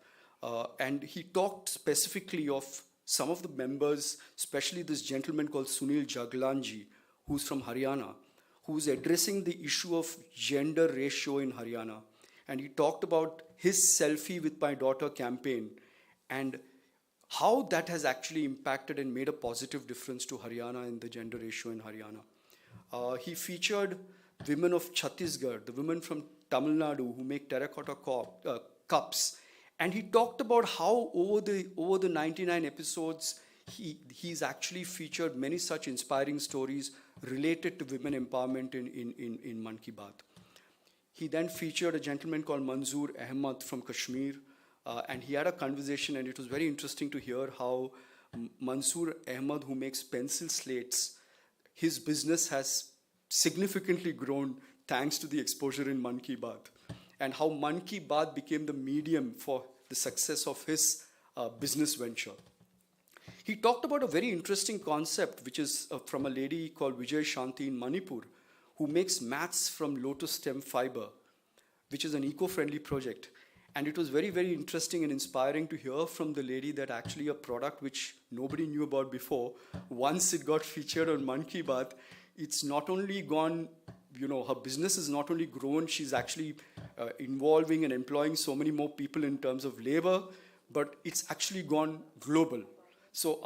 And he talked specifically of some of the members, especially this gentleman called Sunil Jaglanji, who's from Haryana, who's addressing the issue of gender ratio in Haryana. And he talked about his Selfie with My Daughter campaign and how that has actually impacted and made a positive difference to Haryana and the gender ratio in Haryana. He featured women of Chhattisgarh, the women from Tamil Nadu who make terracotta cups. And he talked about how over the 99 episodes, he's actually featured many such inspiring stories related to women empowerment in Mann Ki Baat. He then featured a gentleman called Manzoor Ahmad from Kashmir, and he had a conversation, and it was very interesting to hear how Manzoor Ahmad, who makes pencil slates, his business has significantly grown thanks to the exposure in Mann Ki Baat, and how Mann Ki Baat became the medium for the success of his business venture. He talked about a very interesting concept, which is from a lady called Vijay Shanti in Manipur, who makes mats from lotus stem fiber, which is an eco-friendly project. And it was very, very interesting and inspiring to hear from the lady that actually a product which nobody knew about before, once it got featured on Mann Ki Baat, it's not only gone, her business is not only grown, she's actually involving and employing so many more people in terms of labor, but it's actually gone global. So,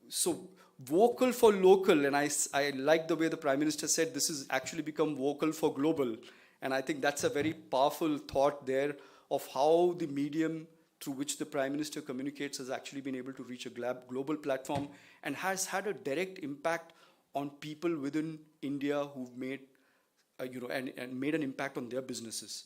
so vocal for local, and I like the way the Prime Minister said this has actually become vocal for global. And I think that's a very powerful thought there of how the medium through which the Prime Minister communicates has actually been able to reach a global platform and has had a direct impact on people within India who've made, and made an impact on their businesses.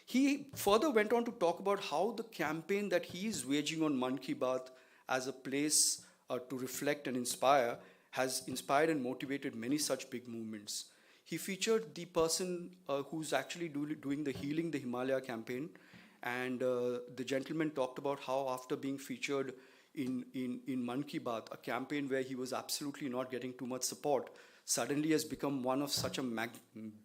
He further went on to talk about how the campaign that he is waging on Mann Ki Baat as a place to reflect and inspire has inspired and motivated many such big movements. He featured the person who's actually doing the Healing the Himalaya campaign, and the gentleman talked about how after being featured in Mann Ki Baat, a campaign where he was absolutely not getting too much support, suddenly has become one of such a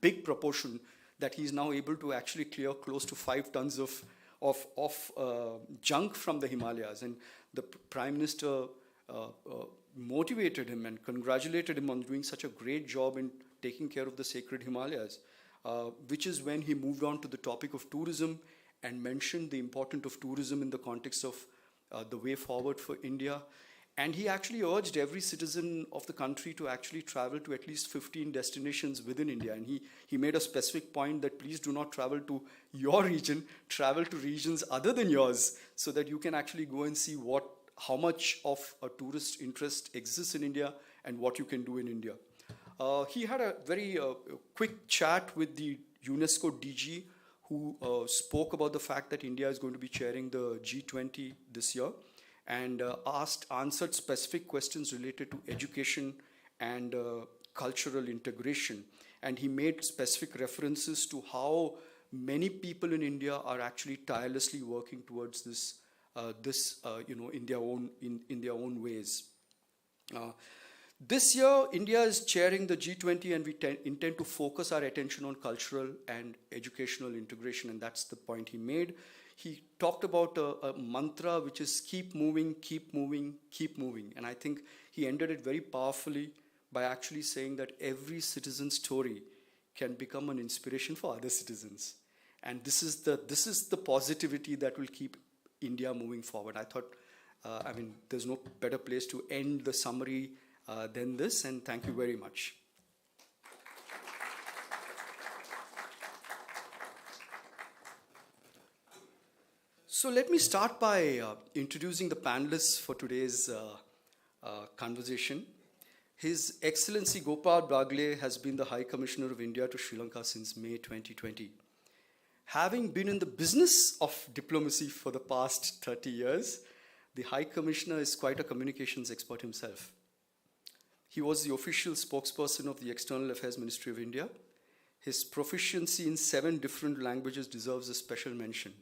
big proportion that he's now able to actually clear close to 5 tons of junk from the Himalayas. And the Prime Minister motivated him and congratulated him on doing such a great job in taking care of the sacred Himalayas, which is when he moved on to the topic of tourism and mentioned the importance of tourism in the context of the way forward for India. And he actually urged every citizen of the country to actually travel to at least 15 destinations within India. And he made a specific point that please do not travel to your region, travel to regions other than yours, so that you can actually go and see how much of a tourist interest exists in India and what you can do in India. He had a very quick chat with the UNESCO DG, who spoke about the fact that India is going to be chairing the G20 this year, and answered specific questions related to education and cultural integration. And he made specific references to how many people in India are actually tirelessly working towards this, in their own ways. This year, India is chairing the G20, and we intend to focus our attention on cultural and educational integration, and that's the point he made. He talked about a mantra which is keep moving, keep moving, keep moving. And I think he ended it very powerfully by actually saying that every citizen's story can become an inspiration for other citizens. And this is the positivity that will keep India moving forward. I thought, there's no better place to end the summary than this, and thank you very much. So let me start by introducing the panelists for today's conversation. His Excellency Gopal Bagle has been the High Commissioner of India to Sri Lanka since May 2020. Having been in the business of diplomacy for the past 30 years, the High Commissioner is quite a communications expert himself. He was the official spokesperson of the External Affairs Ministry of India. His proficiency in 7 different languages deserves a special mention.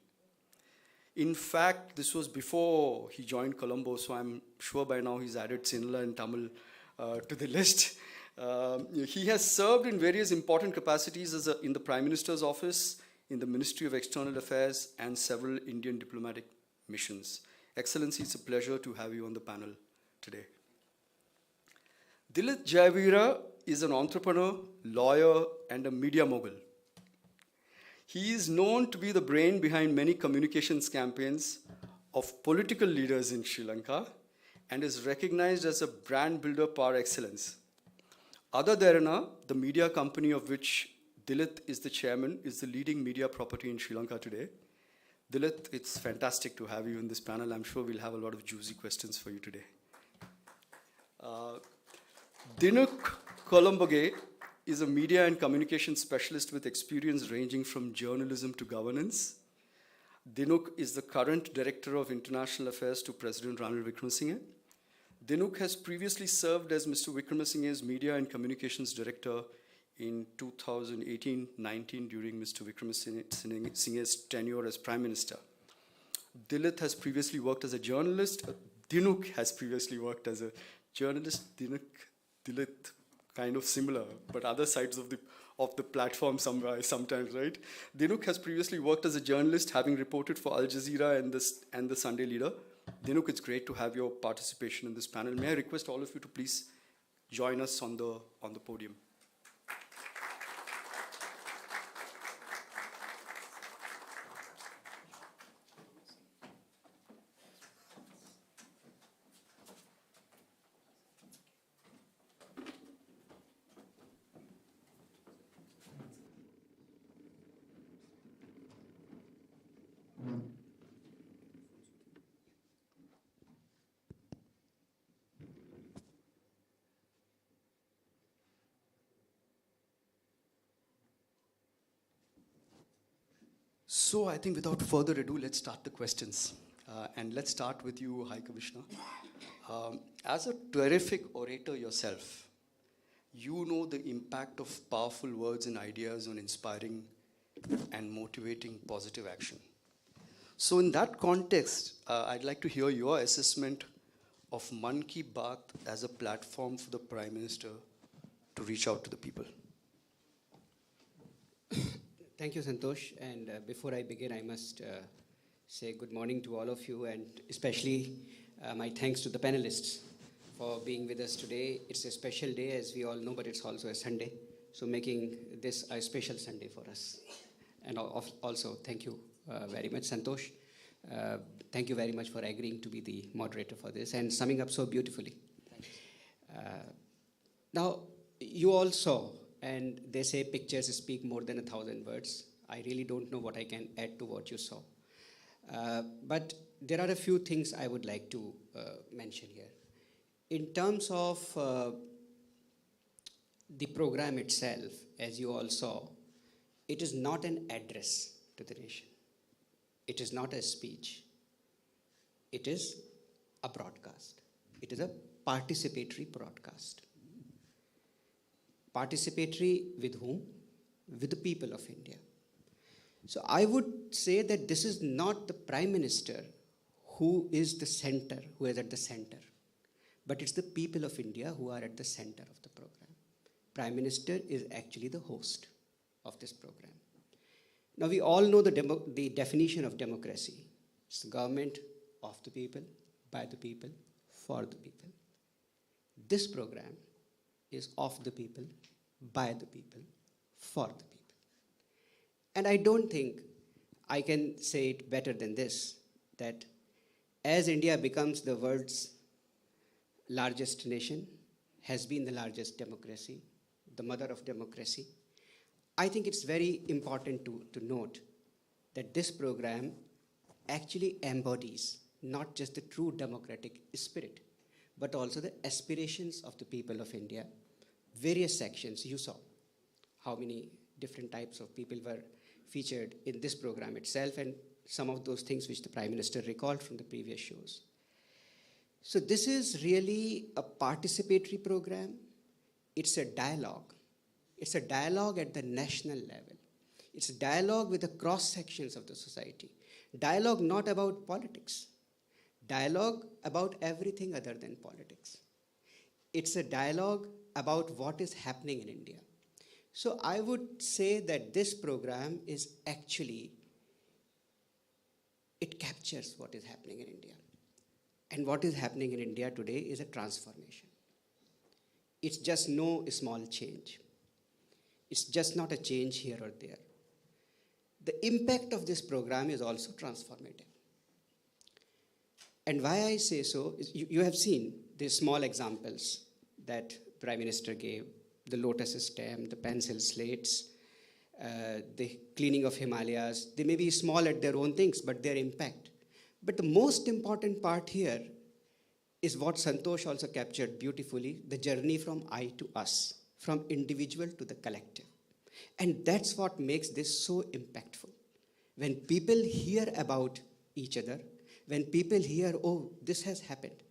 In fact, this was before he joined Colombo, so I'm sure by now he's added Sinhala and Tamil to the list. He has served in various important capacities in the Prime Minister's office, in the Ministry of External Affairs, and several Indian diplomatic missions. Excellency, it's a pleasure to have you on the panel today. Dilit Jayavira is an entrepreneur, lawyer, and a media mogul. He is known to be the brain behind many communications campaigns of political leaders in Sri Lanka and is recognized as a brand builder par excellence. Adadharana, the media company of which Dilit is the chairman, is the leading media property in Sri Lanka today. Dilit, it's fantastic to have you in this panel. I'm sure we'll have a lot of juicy questions for you today. Dinuk Kolombage is a media and communication specialist with experience ranging from journalism to governance. Dinuk is the current Director of International Affairs to President Ranil Wickremesinghe. Dinuk has previously served as Mr. Wickremesinghe's Media and Communications Director in 2018-19 during Mr. Wickremesinghe's tenure as Prime Minister. Dilit has previously worked as a journalist. Dinuk has previously worked as a journalist. Dilit, kind of similar, but other sides of the platform sometimes, right? Dinuk has previously worked as a journalist, having reported for Al Jazeera and the Sunday Leader. Dinuk, it's great to have your participation in this panel. May I request all of you to please join us on the podium. So I think without further ado, let's start the questions. And let's start with you, High Commissioner. As a terrific orator yourself, you know the impact of powerful words and ideas on inspiring and motivating positive action. So in that context, I'd like to hear your assessment of Mann Ki Baat as a platform for the Prime Minister to reach out to the people. Thank you, Santosh. And before I begin, I must say good morning to all of you, and especially my thanks to the panelists for being with us today. It's a special day, as we all know, but it's also a Sunday. So making this a special Sunday for us. And also, thank you very much, Santosh. Thank you very much for agreeing to be the moderator for this and summing up so beautifully. Now, you all saw, and they say pictures speak more than 1,000 words. I really don't know what I can add to what you saw. But there are a few things I would like to mention here. In terms of the program itself, as you all saw, it is not an address to the nation. It is not a speech. It is a broadcast. It is a participatory broadcast. Participatory with whom? With the people of India. So I would say that this is not the Prime Minister who is the center, who is at the center, but it's the people of India who are at the center of the program. Prime Minister is actually the host of this program. Now we all know the definition of democracy. It's the government of the people, by the people, for the people. This program is of the people, by the people, for the people. And I don't think I can say it better than this, that as India becomes the world's largest nation, has been the largest democracy, the mother of democracy, I think it's very important to note that this program actually embodies not just the true democratic spirit, but also the aspirations of the people of India. Various sections, you saw how many different types of people were featured in this program itself, and some of those things which the Prime Minister recalled from the previous shows. So this is really a participatory program. It's a dialogue. It's a dialogue at the national level. It's a dialogue with the cross sections of the society. Dialogue not about politics. Dialogue about everything other than politics. It's a dialogue about what is happening in India. So I would say that this program is actually, it captures what is happening in India. And what is happening in India today is a transformation. It's just no small change. It's just not a change here or there. The impact of this program is also transformative. And why I say so is you have seen the small examples that Prime Minister gave, the lotus stem, the pencil slates, the cleaning of Himalayas. They may be small at their own things, but their impact. But the most important part here is what Santosh also captured beautifully, the journey from I to us, from individual to the collective. And that's what makes this so impactful. When people hear about each other, when people hear, oh, this has happened.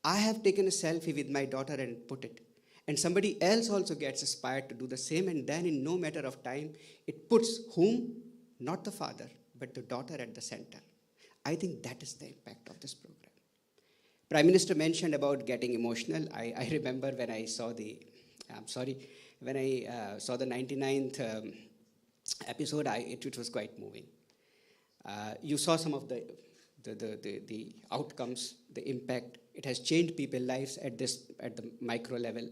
I have taken a selfie with my daughter and put it. And somebody else also gets inspired to do the same, and then in no matter of time, it puts whom? Not the father, but the daughter at the center. I think that is the impact of this program. Prime Minister mentioned about getting emotional. I remember when I saw the, when I saw the 99th episode, it was quite moving. You saw some of the outcomes, the impact. It has changed people's lives at the micro level,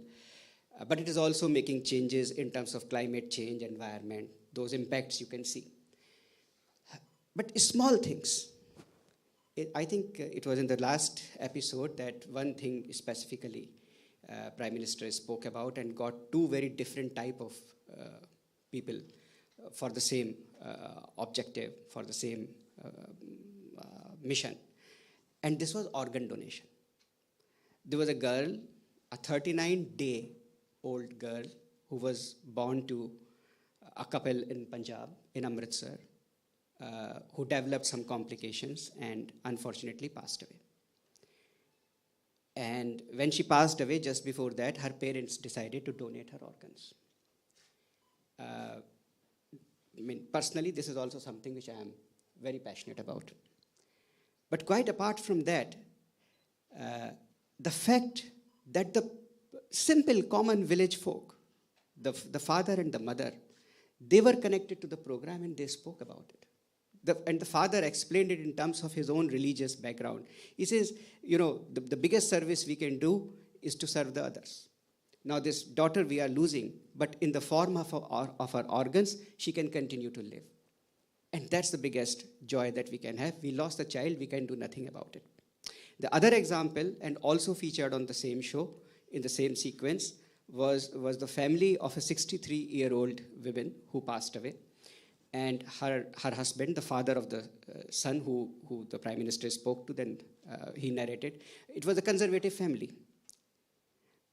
but it is also making changes in terms of climate change, environment. Those impacts you can see. But small things. I think it was in the last episode that one thing specifically Prime Minister spoke about and got two very different type of people for the same objective, for the same mission. And this was organ donation. There was a girl, a 39-day-old girl who was born to a couple in Punjab, in Amritsar, who developed some complications and unfortunately passed away. And when she passed away, just before that, her parents decided to donate her organs. Personally, this is also something which I am very passionate about. But quite apart from that, the fact that the simple common village folk, the father and the mother, they were connected to the program and they spoke about it. And the father explained it in terms of his own religious background. He says, the biggest service we can do is to serve the others. Now this daughter we are losing, but in the form of our organs, she can continue to live. And that's the biggest joy that we can have. We lost a child, we can do nothing about it. The other example, and also featured on the same show, in the same sequence, was the family of a 63-year-old woman who passed away. And her husband, the father of the son who the Prime Minister spoke to, then he narrated, it was a conservative family.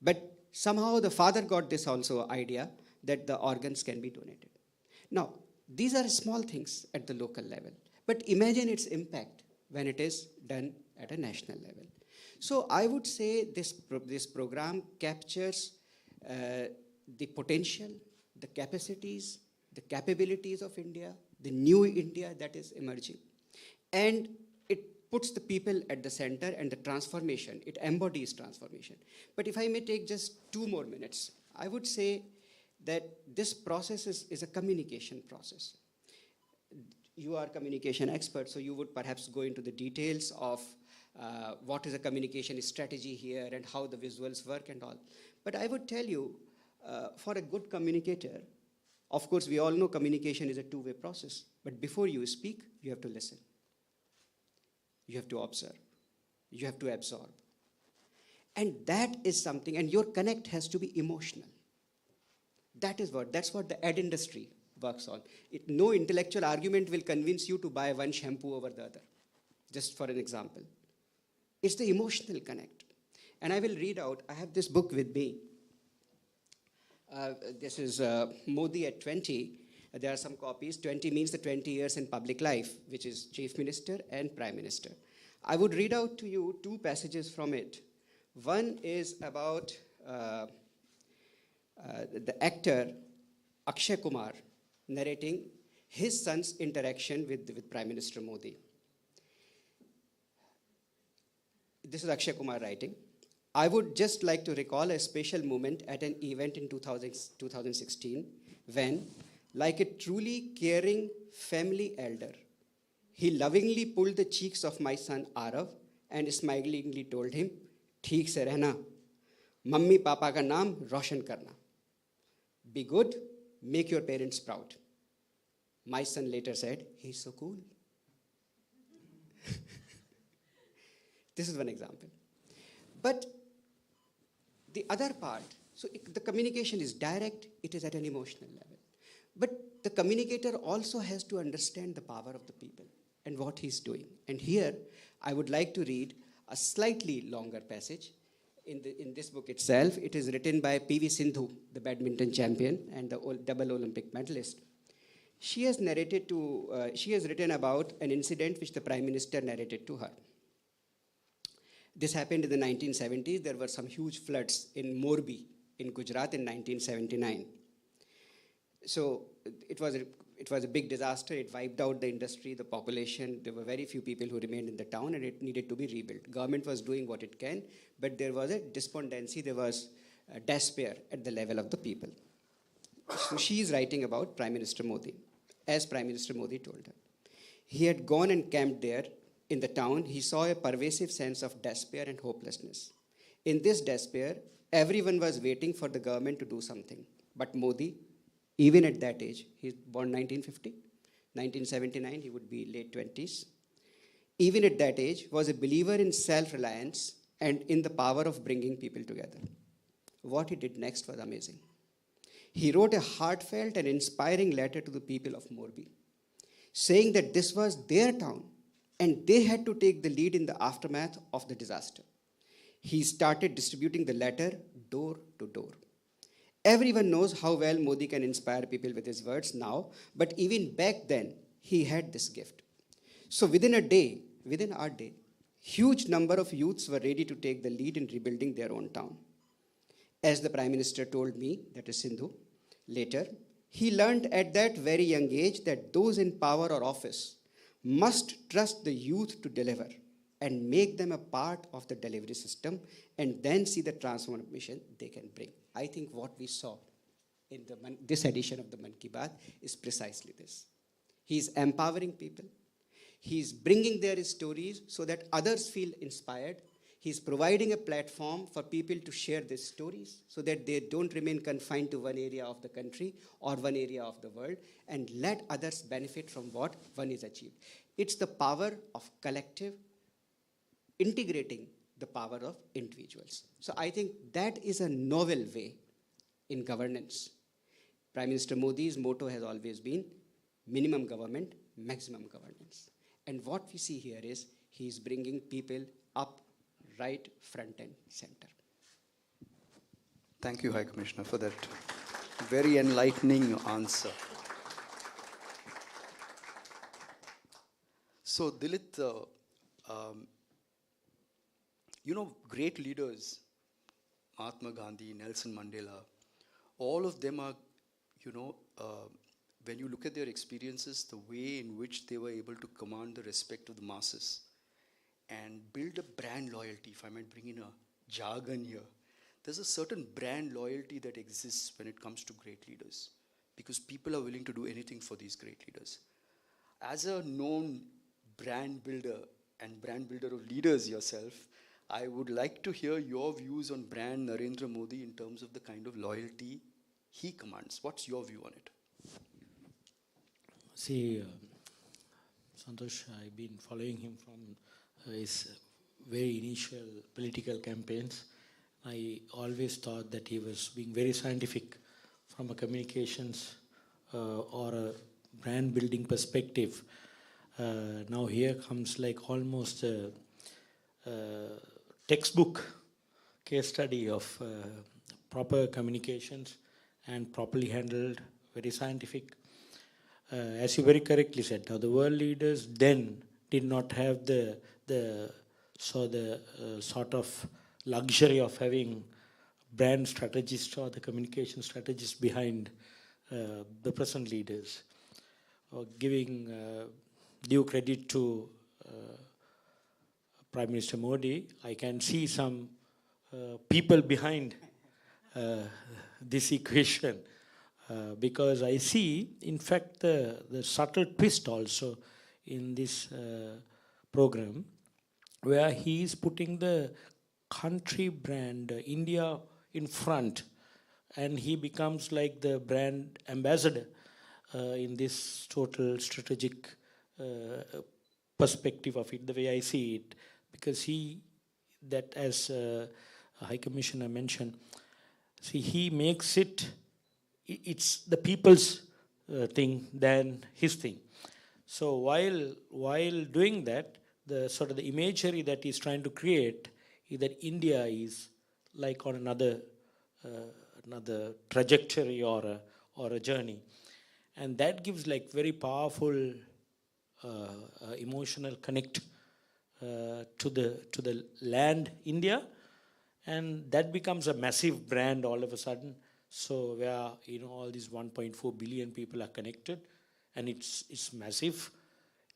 But somehow the father got this also idea that the organs can be donated. Now, these are small things at the local level, but imagine its impact when it is done at a national level. So I would say this program captures the potential, the capacities, the capabilities of India, the new India that is emerging. And it puts the people at the center and the transformation, it embodies transformation. But if I may take just 2 more minutes, I would say that this process is a communication process. You are communication experts, so you would perhaps go into the details of what is a communication strategy here and how the visuals work and all. But I would tell you, for a good communicator, of course, we all know communication is a two-way process. But before you speak, you have to listen. You have to observe. You have to absorb. And that is something, and your connect has to be emotional. That's what the ad industry works on. No intellectual argument will convince you to buy one shampoo over the other, just for an example. It's the emotional connect. And I will read out, I have this book with me. This is Modi at 20. There are some copies. 20 means the 20 years in public life, which is Chief Minister and Prime Minister. I would read out to you 2 passages from it. One is about the actor Akshay Kumar narrating his son's interaction with Prime Minister Modi. This is Akshay Kumar writing. I would just like to recall a special moment at an event in 2016 when, like a truly caring family elder, he lovingly pulled the cheeks of my son Arav and smilingly told him, "ठीक से रहना, mummy papa का नाम रोशन करना. Be good, make your parents proud." My son later said, "He's so cool." This is one example. But the other part, so the communication is direct, it is at an emotional level. But the communicator also has to understand the power of the people and what he's doing. And here, I would like to read a slightly longer passage in this book itself. It is written by P.V. Sindhu, the badminton champion and the double Olympic medalist. She has written about an incident which the Prime Minister narrated to her. This happened in the 1970s. There were some huge floods in Morbi in Gujarat in 1979. So it was a big disaster. It wiped out the industry, the population. There were very few people who remained in the town, and it needed to be rebuilt. Government was doing what it can, but there was a despondency. There was a despair at the level of the people. So she is writing about Prime Minister Modi, as Prime Minister Modi told her. He had gone and camped there. In the town, he saw a pervasive sense of despair and hopelessness. In this despair, everyone was waiting for the government to do something. But Modi, even at that age, he's born 1950, 1979, he would be late 20s. Even at that age, was a believer in self-reliance and in the power of bringing people together. What he did next was amazing. He wrote a heartfelt and inspiring letter to the people of Morbi, saying that this was their town, and they had to take the lead in the aftermath of the disaster. He started distributing the letter door to door. Everyone knows how well Modi can inspire people with his words now, but even back then, he had this gift. So within our day, huge number of youths were ready to take the lead in rebuilding their own town. As the Prime Minister told me, that is Sindhu, later, he learned at that very young age that those in power or office must trust the youth to deliver and make them a part of the delivery system and then see the transformation they can bring. I think what we saw in this edition of the Mann Ki Baat is precisely this. He's empowering people. He's bringing their stories so that others feel inspired. He's providing a platform for people to share their stories so that they don't remain confined to one area of the country or one area of the world, and let others benefit from what one is achieved. It's the power of collective integrating the power of individuals. So I think that is a novel way in governance. Prime Minister Modi's motto has always been minimum government, maximum governance. And what we see here is he's bringing people up right, front and center. Thank you, High Commissioner, for that very enlightening answer. So, Dilit, great leaders, Mahatma Gandhi, Nelson Mandela, all of them are, when you look at their experiences, the way in which they were able to command the respect of the masses and build a brand loyalty, if I might bring in a jargon here. There's a certain brand loyalty that exists when it comes to great leaders, because people are willing to do anything for these great leaders. As a known brand builder and brand builder of leaders yourself, I would like to hear your views on brand Narendra Modi in terms of the kind of loyalty he commands. What's your view on it? See, Santosh, I've been following him from his very initial political campaigns. I always thought that he was being very scientific from a communications or a brand building perspective. Now here comes like almost a textbook case study of proper communications and properly handled, very scientific. As you very correctly said, now the world leaders then did not have the sort of luxury of having brand strategists or the communication strategists behind the present leaders. Giving due credit to Prime Minister Modi, I can see some people behind this equation. Because I see, in fact, the subtle twist also in this program, where he is putting the country brand, India, in front, and he becomes like the brand ambassador in this total strategic perspective of it, the way I see it. Because that as High Commissioner mentioned, see, he makes it's the people's thing than his thing. So while doing that, the sort of the imagery that he's trying to create is that India is like on another trajectory or a journey, and that gives like very powerful emotional connect to the land India, and that becomes a massive brand all of a sudden. So where all these 1.4 billion people are connected, and it's massive.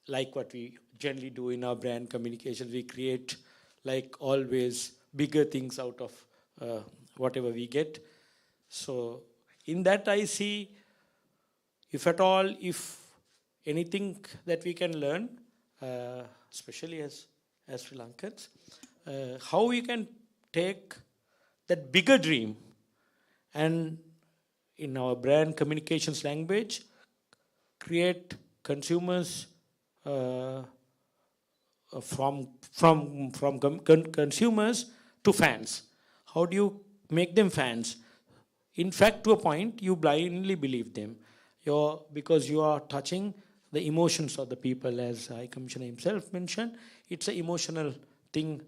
Like what we generally do in our brand communications, we create like always bigger things out of whatever we get. So in that I see, if at all, if anything that we can learn, especially as Sri Lankans, how we can take that bigger dream and in our brand communications language, create consumers from consumers to fans. How do you make them fans? In fact, to a point, you blindly believe them. Because you are touching the emotions of the people, as High Commissioner himself mentioned. It's an emotional thing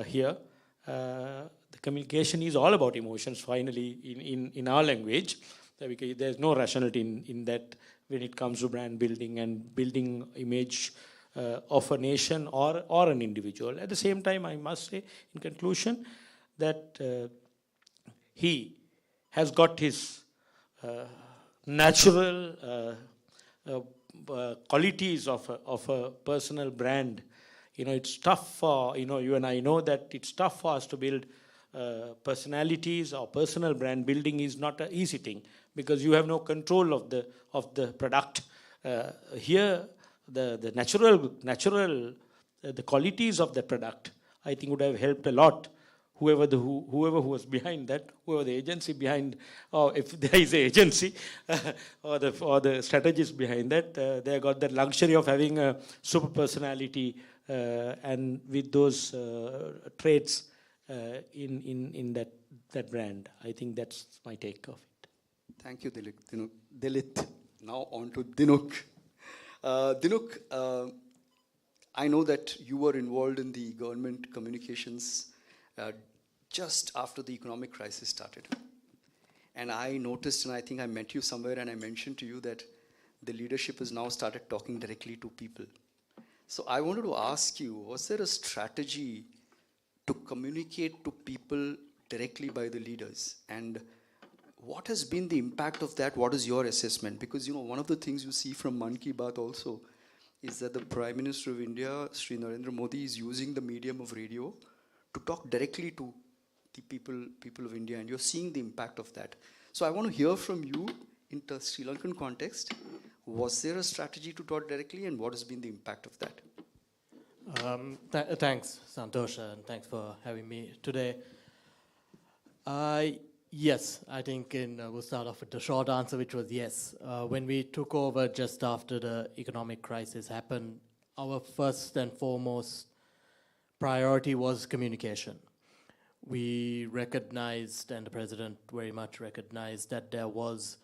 here. The communication is all about emotions, finally, in our language. Because there's no rationality in that when it comes to brand building and building image of a nation or an individual. At the same time, I must say, in conclusion, that he has got his natural qualities of a personal brand. It's tough for, you and I know that it's tough for us to build personalities, or personal brand building is not an easy thing, because you have no control of the product. Here, the natural the qualities of the product, I think, would have helped a lot. Whoever who was behind that, whoever the agency behind, or if there is an agency, or the strategist behind that, they got that luxury of having a super personality, and with those traits in that brand. I think that's my take of it. Thank you, Dilit. Now on to Dinuk. Dinuk, I know that you were involved in the government communications just after the economic crisis started. And I noticed, and I think I met you somewhere, and I mentioned to you that the leadership has now started talking directly to people. So I wanted to ask you, was there a strategy to communicate to people directly by the leaders? And what has been the impact of that? What is your assessment? Because, one of the things you see from Mann Ki Baat also is that the Prime Minister of India, Shri Narendra Modi, is using the medium of radio to talk directly to the people of India, and you're seeing the impact of that. So I want to hear from you in the Sri Lankan context. Was there a strategy to talk directly, and what has been the impact of that? Thanks, Santosh, and thanks for having me today. Yes, I think we'll start off with the short answer, which was yes. When we took over just after the economic crisis happened, our first and foremost priority was communication. We recognized, and the President very much recognized, that there was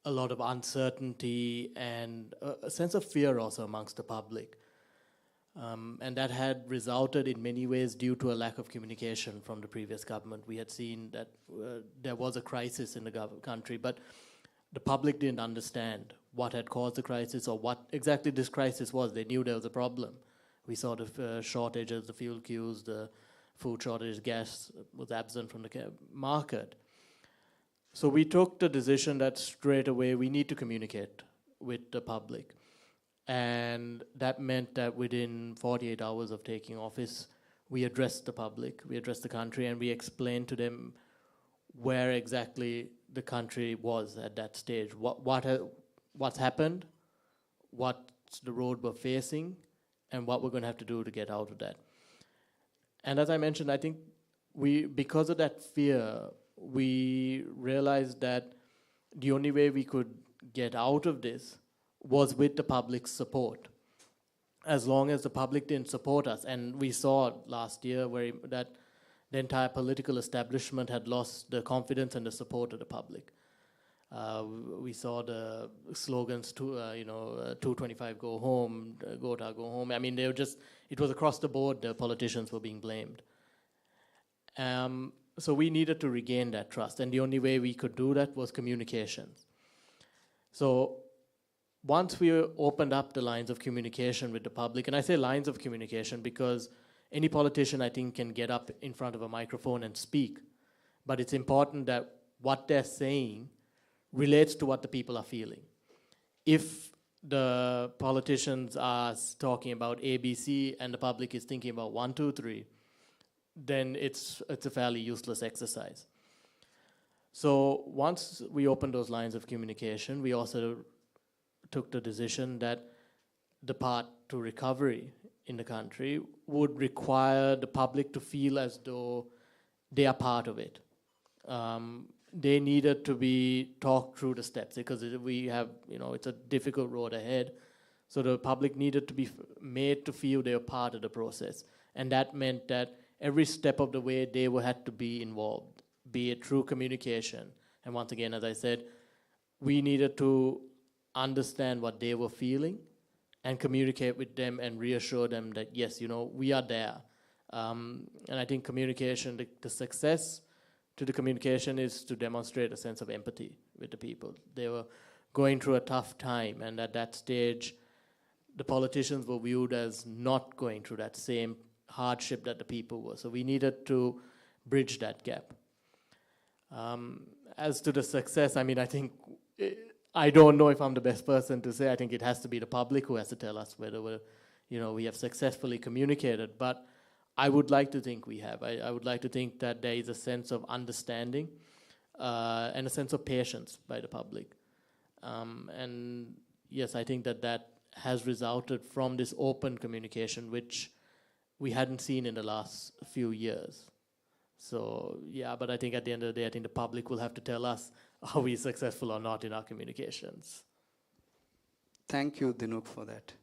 a lot of uncertainty and a sense of fear also amongst the public. And that had resulted in many ways due to a lack of communication from the previous government. We had seen that there was a crisis in the country, but the public didn't understand what had caused the crisis or what exactly this crisis was. They knew there was a problem. We saw the shortages, the fuel queues, the food shortage, gas was absent from the market. So we took the decision that straight away we need to communicate with the public. And that meant that within 48 hours of taking office, we addressed the public, we addressed the country, and we explained to them where exactly the country was at that stage, what's happened, what's the road we're facing, and what we're going to have to do to get out of that. And as I mentioned, I think because of that fear, we realized that the only way we could get out of this was with the public's support. As long as the public didn't support us, and we saw last year that the entire political establishment had lost the confidence and the support of the public. We saw the slogans, 225 go home, Gota go home. I mean, it was across the board, the politicians were being blamed. So we needed to regain that trust, and the only way we could do that was communications. So once we opened up the lines of communication with the public, and I say lines of communication because any politician, I think, can get up in front of a microphone and speak, but it's important that what they're saying relates to what the people are feeling. If the politicians are talking about ABC and the public is thinking about 1, 2, 3, then it's a fairly useless exercise. So once we opened those lines of communication, we also took the decision that the path to recovery in the country would require the public to feel as though they are part of it. They needed to be talked through the steps because we have, it's a difficult road ahead. So the public needed to be made to feel they were part of the process. And that meant that every step of the way they had to be involved, be it through communication. And once again, as I said, we needed to understand what they were feeling and communicate with them and reassure them that, yes, we are there. And I think communication, the success to the communication is to demonstrate a sense of empathy with the people. They were going through a tough time, and at that stage, the politicians were viewed as not going through that same hardship that the people were. So we needed to bridge that gap. As to the success, I mean, I think I don't know if I'm the best person to say. I think it has to be the public who has to tell us whether we have successfully communicated. But I would like to think we have. I would like to think that there is a sense of understanding and a sense of patience by the public. And yes, I think that has resulted from this open communication, which we hadn't seen in the last few years. So yeah, but I think at the end of the day, I think the public will have to tell us, are we successful or not in our communications? Thank you, Dinuk, for that.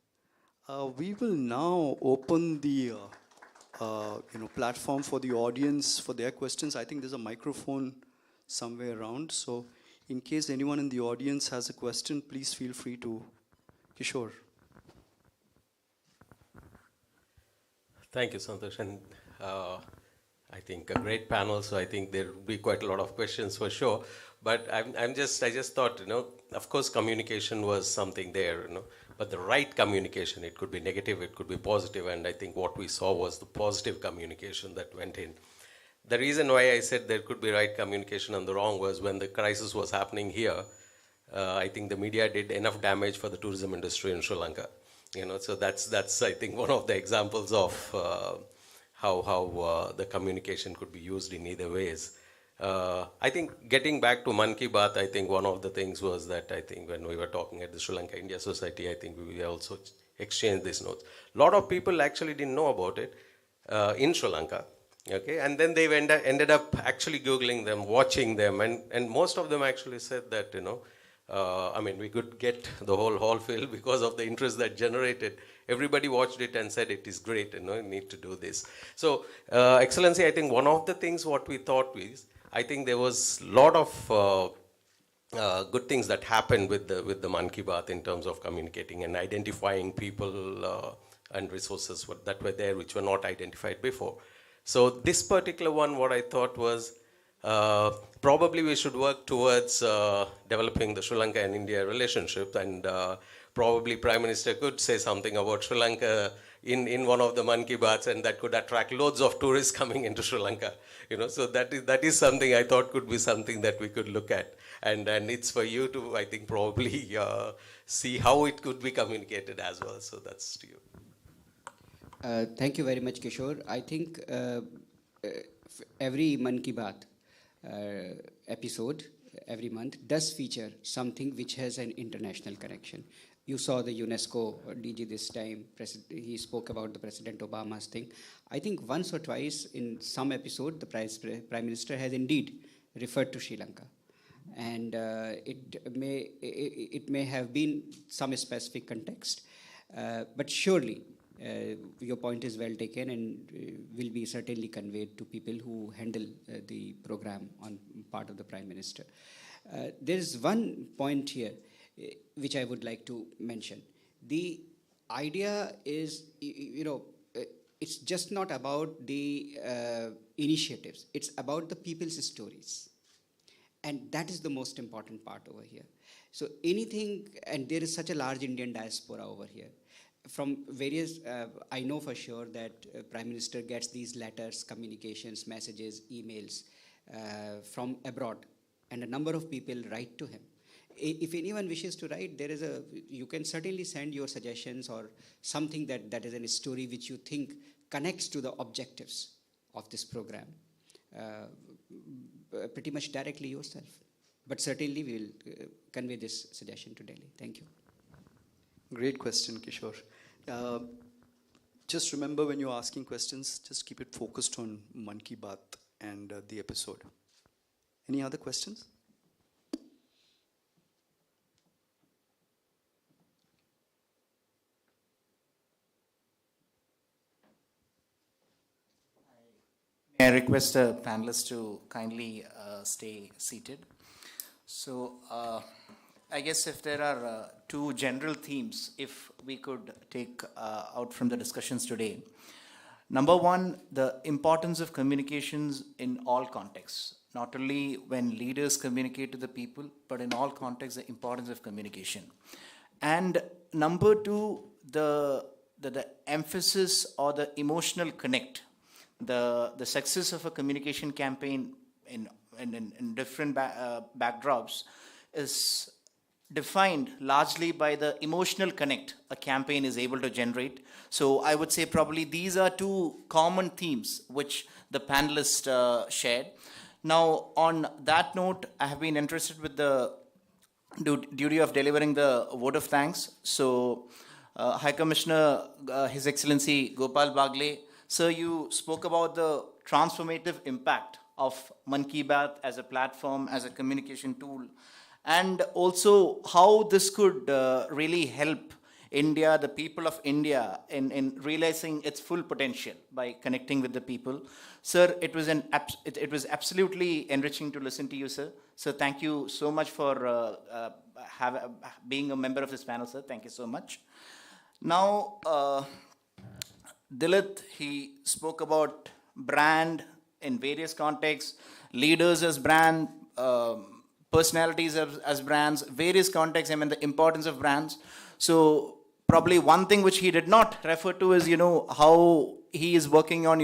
We will now open the platform for the audience for their questions. I think there's a microphone somewhere around. So in case anyone in the audience has a question, please feel free to. Kishore. Thank you, Santosh. And I think a great panel, so I think there will be quite a lot of questions for sure. But I just thought, of course, communication was something there, but the right communication, it could be negative, it could be positive, and I think what we saw was the positive communication that went in. The reason why I said there could be right communication and the wrong was when the crisis was happening here, I think the media did enough damage for the tourism industry in Sri Lanka. So that's I think one of the examples of how the communication could be used in either ways. I think getting back to Mann Ki Baat, I think one of the things was that I think when we were talking at the Sri Lanka India Society, I think we also exchanged these notes. A lot of people actually didn't know about it in Sri Lanka. Okay, and then they ended up actually Googling them, watching them, and most of them actually said that, we could get the whole hall filled because of the interest that generated. Everybody watched it and said it is great, you need to do this. So, Excellency, I think one of the things what we thought was, I think there was a lot of good things that happened with the Mann Ki Baat in terms of communicating and identifying people and resources that were there which were not identified before. So this particular one, what I thought was, probably we should work towards developing the Sri Lanka and India relationship, and probably Prime Minister could say something about Sri Lanka in one of the Mann Ki Baats, and that could attract loads of tourists coming into Sri Lanka. So that is something I thought could be something that we could look at, and it's for you to, I think, probably see how it could be communicated as well. So that's to you. Thank you very much, Kishore. I think every Mann Ki Baat episode every month does feature something which has an international connection. You saw the UNESCO DG this time. He spoke about the President Obama's thing. I think once or twice in some episode, the Prime Minister has indeed referred to Sri Lanka. And it may have been some specific context, but surely your point is well taken and will be certainly conveyed to people who handle the program on part of the Prime Minister. There is one point here which I would like to mention. The idea is, it's just not about the initiatives. It's about the people's stories. And that is the most important part over here. So anything, and there is such a large Indian diaspora over here. From various, I know for sure that Prime Minister gets these letters, communications, messages, emails from abroad, and a number of people write to him. If anyone wishes to write, you can certainly send your suggestions or something that is a story which you think connects to the objectives of this program, pretty much directly yourself. But certainly we will convey this suggestion to Delhi. Thank you. Great question, Kishore. Just remember when you're asking questions, just keep it focused on Mann Ki Baat and the episode. Any other questions? I request the panelists to kindly stay seated. So, I guess if there are two general themes, if we could take out from the discussions today. Number one, the importance of communications in all contexts, not only when leaders communicate to the people, but in all contexts, the importance of communication. And number two, the emphasis or the emotional connect, the success of a communication campaign in different backdrops is defined largely by the emotional connect a campaign is able to generate. So I would say probably these are two common themes which the panelists shared. Now, on that note, I have been interested with the duty of delivering the vote of thanks. So, High Commissioner, His Excellency Gopal Bagle, sir, you spoke about the transformative impact of Mann Ki Baat as a platform, as a communication tool, and also how this could really help India, the people of India, in realizing its full potential by connecting with the people. Sir, it was absolutely enriching to listen to you, sir. So thank you so much for being a member of this panel, sir. Thank you so much. Now, Dilit, he spoke about brand in various contexts, leaders as brand, personalities as brands, various contexts, the importance of brands. So probably one thing which he did not refer to is, how he is working on,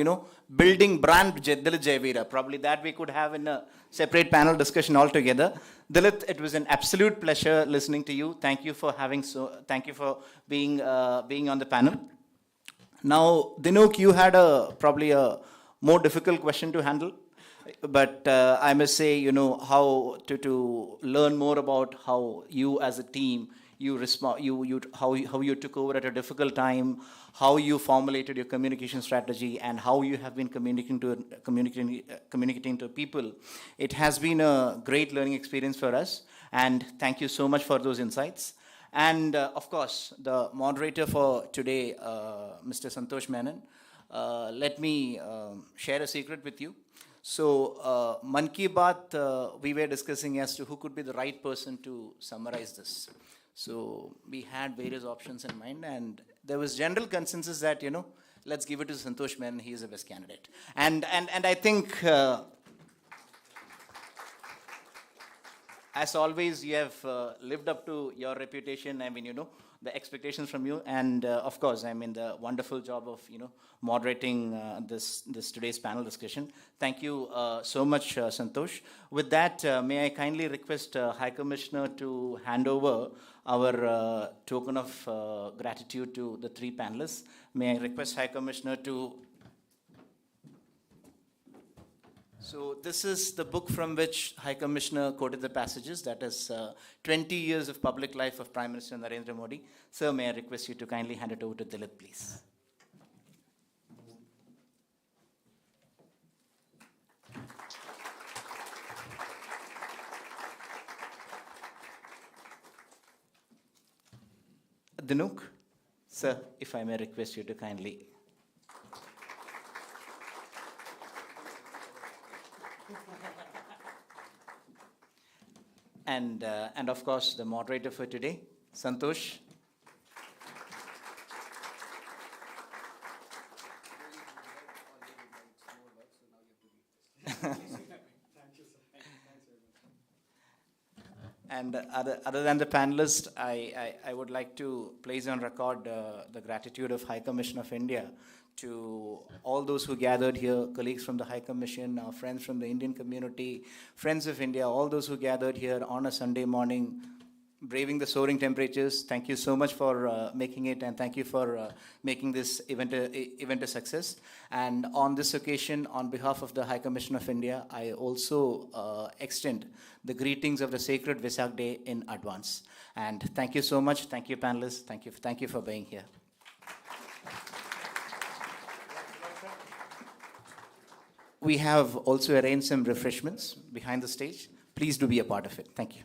building brand Dalit Jayveera. Probably that we could have in a separate panel discussion altogether. Dalit, it was an absolute pleasure listening to you. Thank you for thank you for being on the panel. Now, Dinuk, you had probably a more difficult question to handle. But I must say, how to learn more about how you as a team, you respond, how you took over at a difficult time, how you formulated your communication strategy, and how you have been communicating to people. It has been a great learning experience for us, and thank you so much for those insights. And of course, the moderator for today, Mr. Santosh Menon, let me share a secret with you. So, Mann Ki Baat, we were discussing as to who could be the right person to summarize this. So, we had various options in mind, and there was general consensus that, let's give it to Santosh Menon, he is the best candidate. And I think, as always, you have lived up to your reputation. I mean, the expectations from you, and of course, I mean, the wonderful job of moderating this today's panel discussion. Thank you so much, Santosh. With that, may I kindly request High Commissioner to hand over our token of gratitude to the three panelists. May I request High Commissioner to. So this is the book from which High Commissioner quoted the passages, that is 20 Years of Public Life of Prime Minister Narendra Modi. Sir, may I request you to kindly hand it over to Dalit, please. Dinuk, sir, if I may request you to kindly. And of course, the moderator for today, Santosh. And other than the panelists, I would like to place on record the gratitude of High Commission of India to all those who gathered here, colleagues from the High Commission, our friends from the Indian community, friends of India, all those who gathered here on a Sunday morning, braving the soaring temperatures. Thank you so much for making it, and thank you for making this event a success. And on this occasion, on behalf of the High Commission of India, I also extend the greetings of the sacred Vesak Day in advance. And thank you so much. Thank you, panelists. Thank you for being here. We have also arranged some refreshments behind the stage. Please do be a part of it. Thank you.